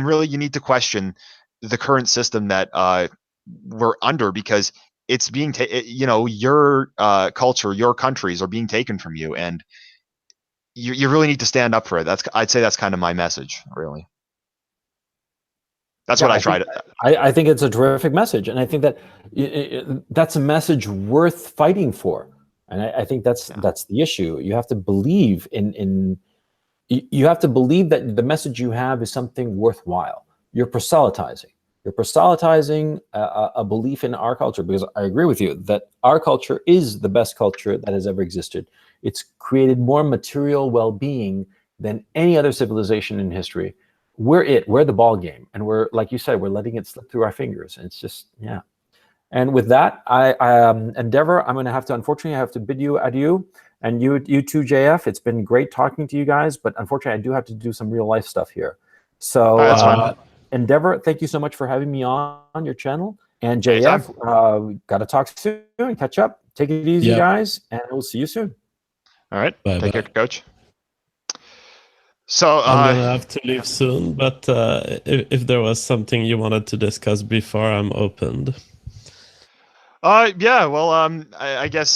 [SPEAKER 1] really you need to question the current system that we're under, because it's being your culture, your countries are being taken from you, and you really need to stand up for it. I'd say that's kind of my message, really. That's what I try to.
[SPEAKER 2] I think it's a terrific message, and I think that that's a message worth fighting for. And I think that's the issue. You have to believe you have to believe that the message you have is something worthwhile. You're proselytizing. You're proselytizing a belief in our culture, because I agree with you that our culture is the best culture that has ever existed. It's created more material well-being than any other civilization in history. We're the ball game, and we're, like you said, we're letting it slip through our fingers. And it's just, yeah. And with that, I Endeavor, unfortunately, I have to bid you adieu. And you too, JF. It's been great talking to you guys, but unfortunately, I do have to do some real life stuff here. So,
[SPEAKER 1] that's fine.
[SPEAKER 2] Endeavor, thank you so much for having me on your channel. And JF, got to talk soon and catch up. Take it easy, guys, and we'll see you soon.
[SPEAKER 1] All right.
[SPEAKER 3] Bye.
[SPEAKER 1] Take care, Coach. So
[SPEAKER 3] I'm gonna have to leave soon, but if there was something you wanted to discuss before, I'm open.
[SPEAKER 1] Yeah. Well, I guess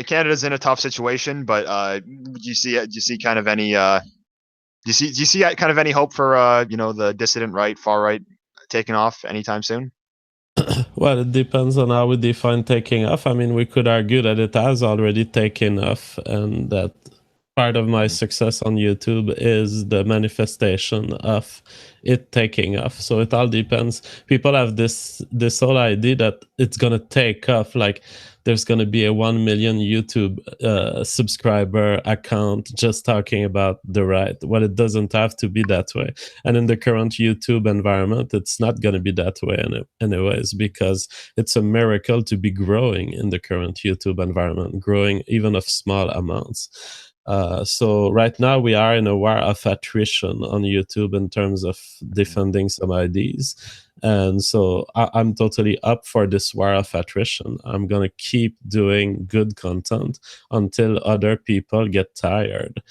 [SPEAKER 1] Canada's in a tough situation, but do you see kind of any do you see kind of any hope for the dissident right, far right taking off anytime soon?
[SPEAKER 3] Well, it depends on how we define taking off. I mean, we could argue that it has already taken off, and that part of my success on YouTube is the manifestation of it taking off. So it all depends. People have this whole idea that it's gonna take off, like there's gonna be a 1 million YouTube subscriber account just talking about the right. Well, it doesn't have to be that way. And in the current YouTube environment, it's not gonna be that way anyways, because it's a miracle to be growing in the current YouTube environment, growing even of small amounts. So right now we are in a war of attrition on YouTube in terms of defending some ideas. And so I'm totally up for this war of attrition. I'm going to keep doing good content until other people get tired.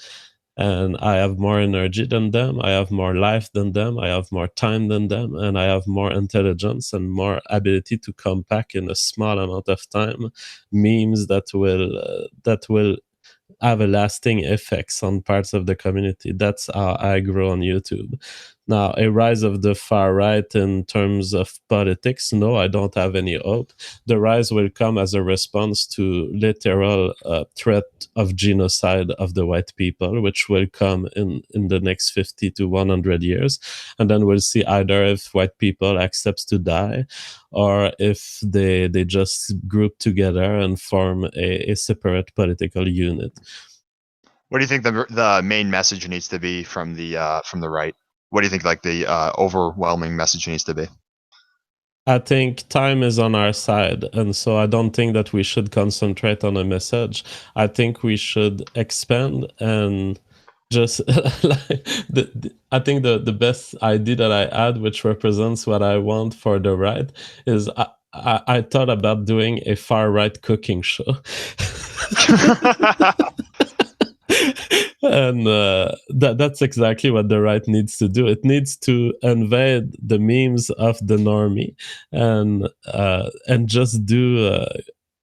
[SPEAKER 3] And I have more energy than them. I have more life than them. I have more time than them. And I have more intelligence and more ability to compact in a small amount of time memes that will have a lasting effects on parts of the community. That's how I grow on YouTube. Now, a rise of the far right in terms of politics, no, I don't have any hope. The rise will come as a response to literal threat of genocide of the white people, which will come in the next 50 to 100 years. And then we'll see either if white people accepts to die, or if they just group together and form a separate political unit.
[SPEAKER 1] What do you think the main message needs to be from the right? What do you think like the overwhelming message needs to be?
[SPEAKER 3] I think time is on our side, and so I don't think that we should concentrate on a message. I think we should expand and just I think the best idea that I had, which represents what I want for the right, is I thought about doing a far right cooking show. And that's exactly what the right needs to do. It needs to invade the memes of the normie and just do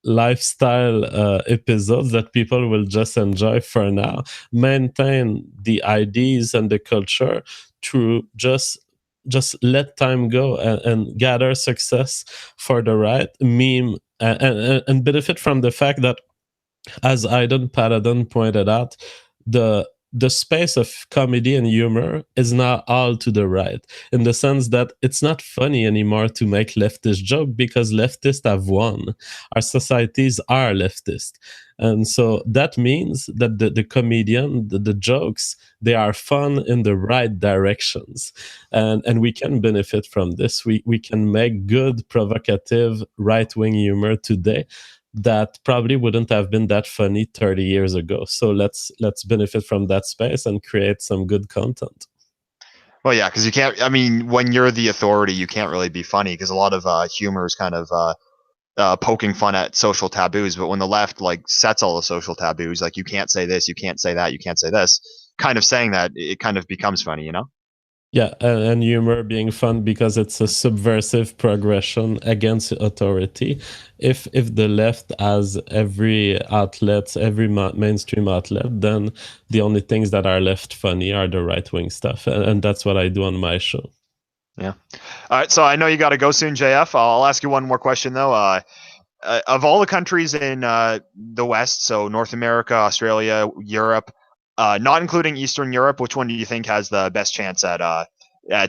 [SPEAKER 3] lifestyle episodes that people will just enjoy for now. Maintain the ideas and the culture through just let time go and gather success for the right. Meme and benefit from the fact that, as Aidan Paladin pointed out, the space of comedy and humor is now all to the right, in the sense that it's not funny anymore to make leftist joke because leftists have won. Our societies are leftist. And so that means that the comedian, the jokes, they are fun in the right directions. And we can benefit from this. We can make good, provocative, right-wing humor today that probably wouldn't have been that funny 30 years ago. So let's benefit from that space and create some good content.
[SPEAKER 1] Well, yeah, because you can't. I mean, when you're the authority, you can't really be funny because a lot of humor is kind of poking fun at social taboos. But when the left like sets all the social taboos, like you can't say this, you can't say that, you can't say this, kind of saying that, it kind of becomes funny, you know?
[SPEAKER 3] Yeah, and humor being fun because it's a subversive progression against authority. If the left has every outlet, every mainstream outlet, then the only things that are left funny are the right-wing stuff, and that's what I do on my show.
[SPEAKER 1] Yeah. All right. So I know you got to go soon, JF. I'll ask you one more question though. Of all the countries in the West, so North America, Australia, Europe, not including Eastern Europe, which one do you think has the best chance at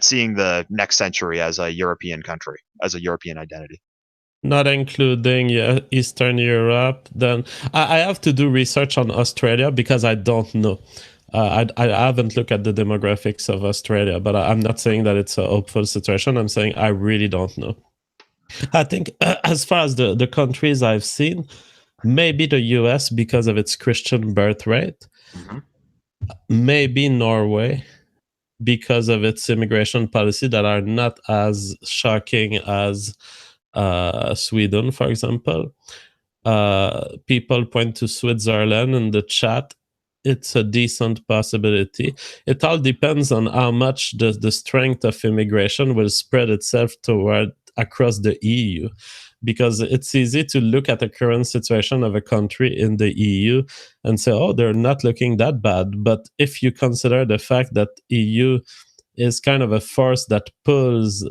[SPEAKER 1] seeing the next century as a European country, as a European identity?
[SPEAKER 3] Not including Eastern Europe, then I have to do research on Australia because I don't know. I haven't looked at the demographics of Australia, but I'm not saying that it's a hopeful situation. I'm saying I really don't know. I think as far as the countries I've seen, maybe the US because of its Christian birth rate, maybe Norway because of its immigration policy that are not as shocking as Sweden, for example. People point to Switzerland in the chat. It's a decent possibility. It all depends on how much the strength of immigration will spread itself toward across the EU, because it's easy to look at the current situation of a country in the EU and say, oh, they're not looking that bad. But if you consider the fact that EU is kind of a force that pulls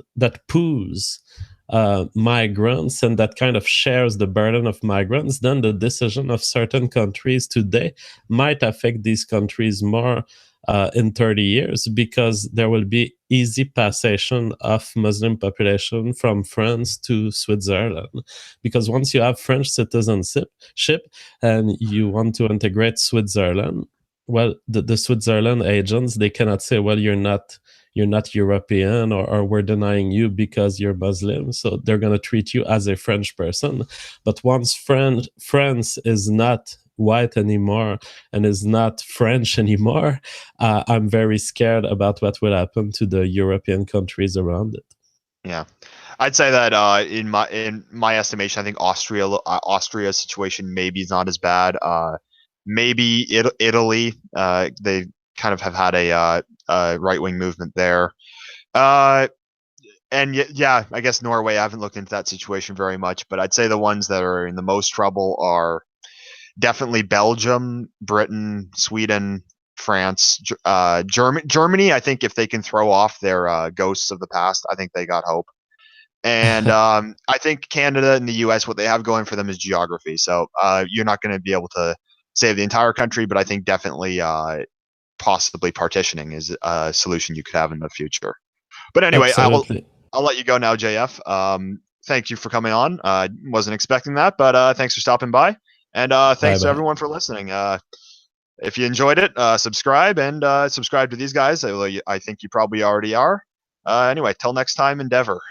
[SPEAKER 3] migrants and that kind of shares the burden of migrants, then the decision of certain countries today might affect these countries more in 30 years, because there will be easy passation of Muslim population from France to Switzerland. Because once you have French citizenship and you want to integrate Switzerland, well, the Switzerland agents, they cannot say, well, you're not European, or we're denying you because you're Muslim. So they're going to treat you as a French person. But once France is not white anymore and is not French anymore, I'm very scared about what will happen to the European countries around it.
[SPEAKER 1] Yeah, I'd say that in my estimation, I think Austria's situation maybe is not as bad. Maybe Italy, they kind of have had a right-wing movement there. And yeah, I guess Norway, I haven't looked into that situation very much, but I'd say the ones that are in the most trouble are definitely Belgium, Britain, Sweden, France, Germany. I think if they can throw off their ghosts of the past, I think they got hope. And I think Canada and the US, what they have going for them is geography. So you're not going to be able to save the entire country, but I think definitely possibly partitioning is a solution you could have in the future. But anyway, I'll let you go now, JF. Thank you for coming on. Wasn't expecting that, but thanks for stopping by. And thanks to everyone for listening. If you enjoyed it, subscribe and subscribe to these guys. I think you probably already are. Anyway, till next time, Endeavor.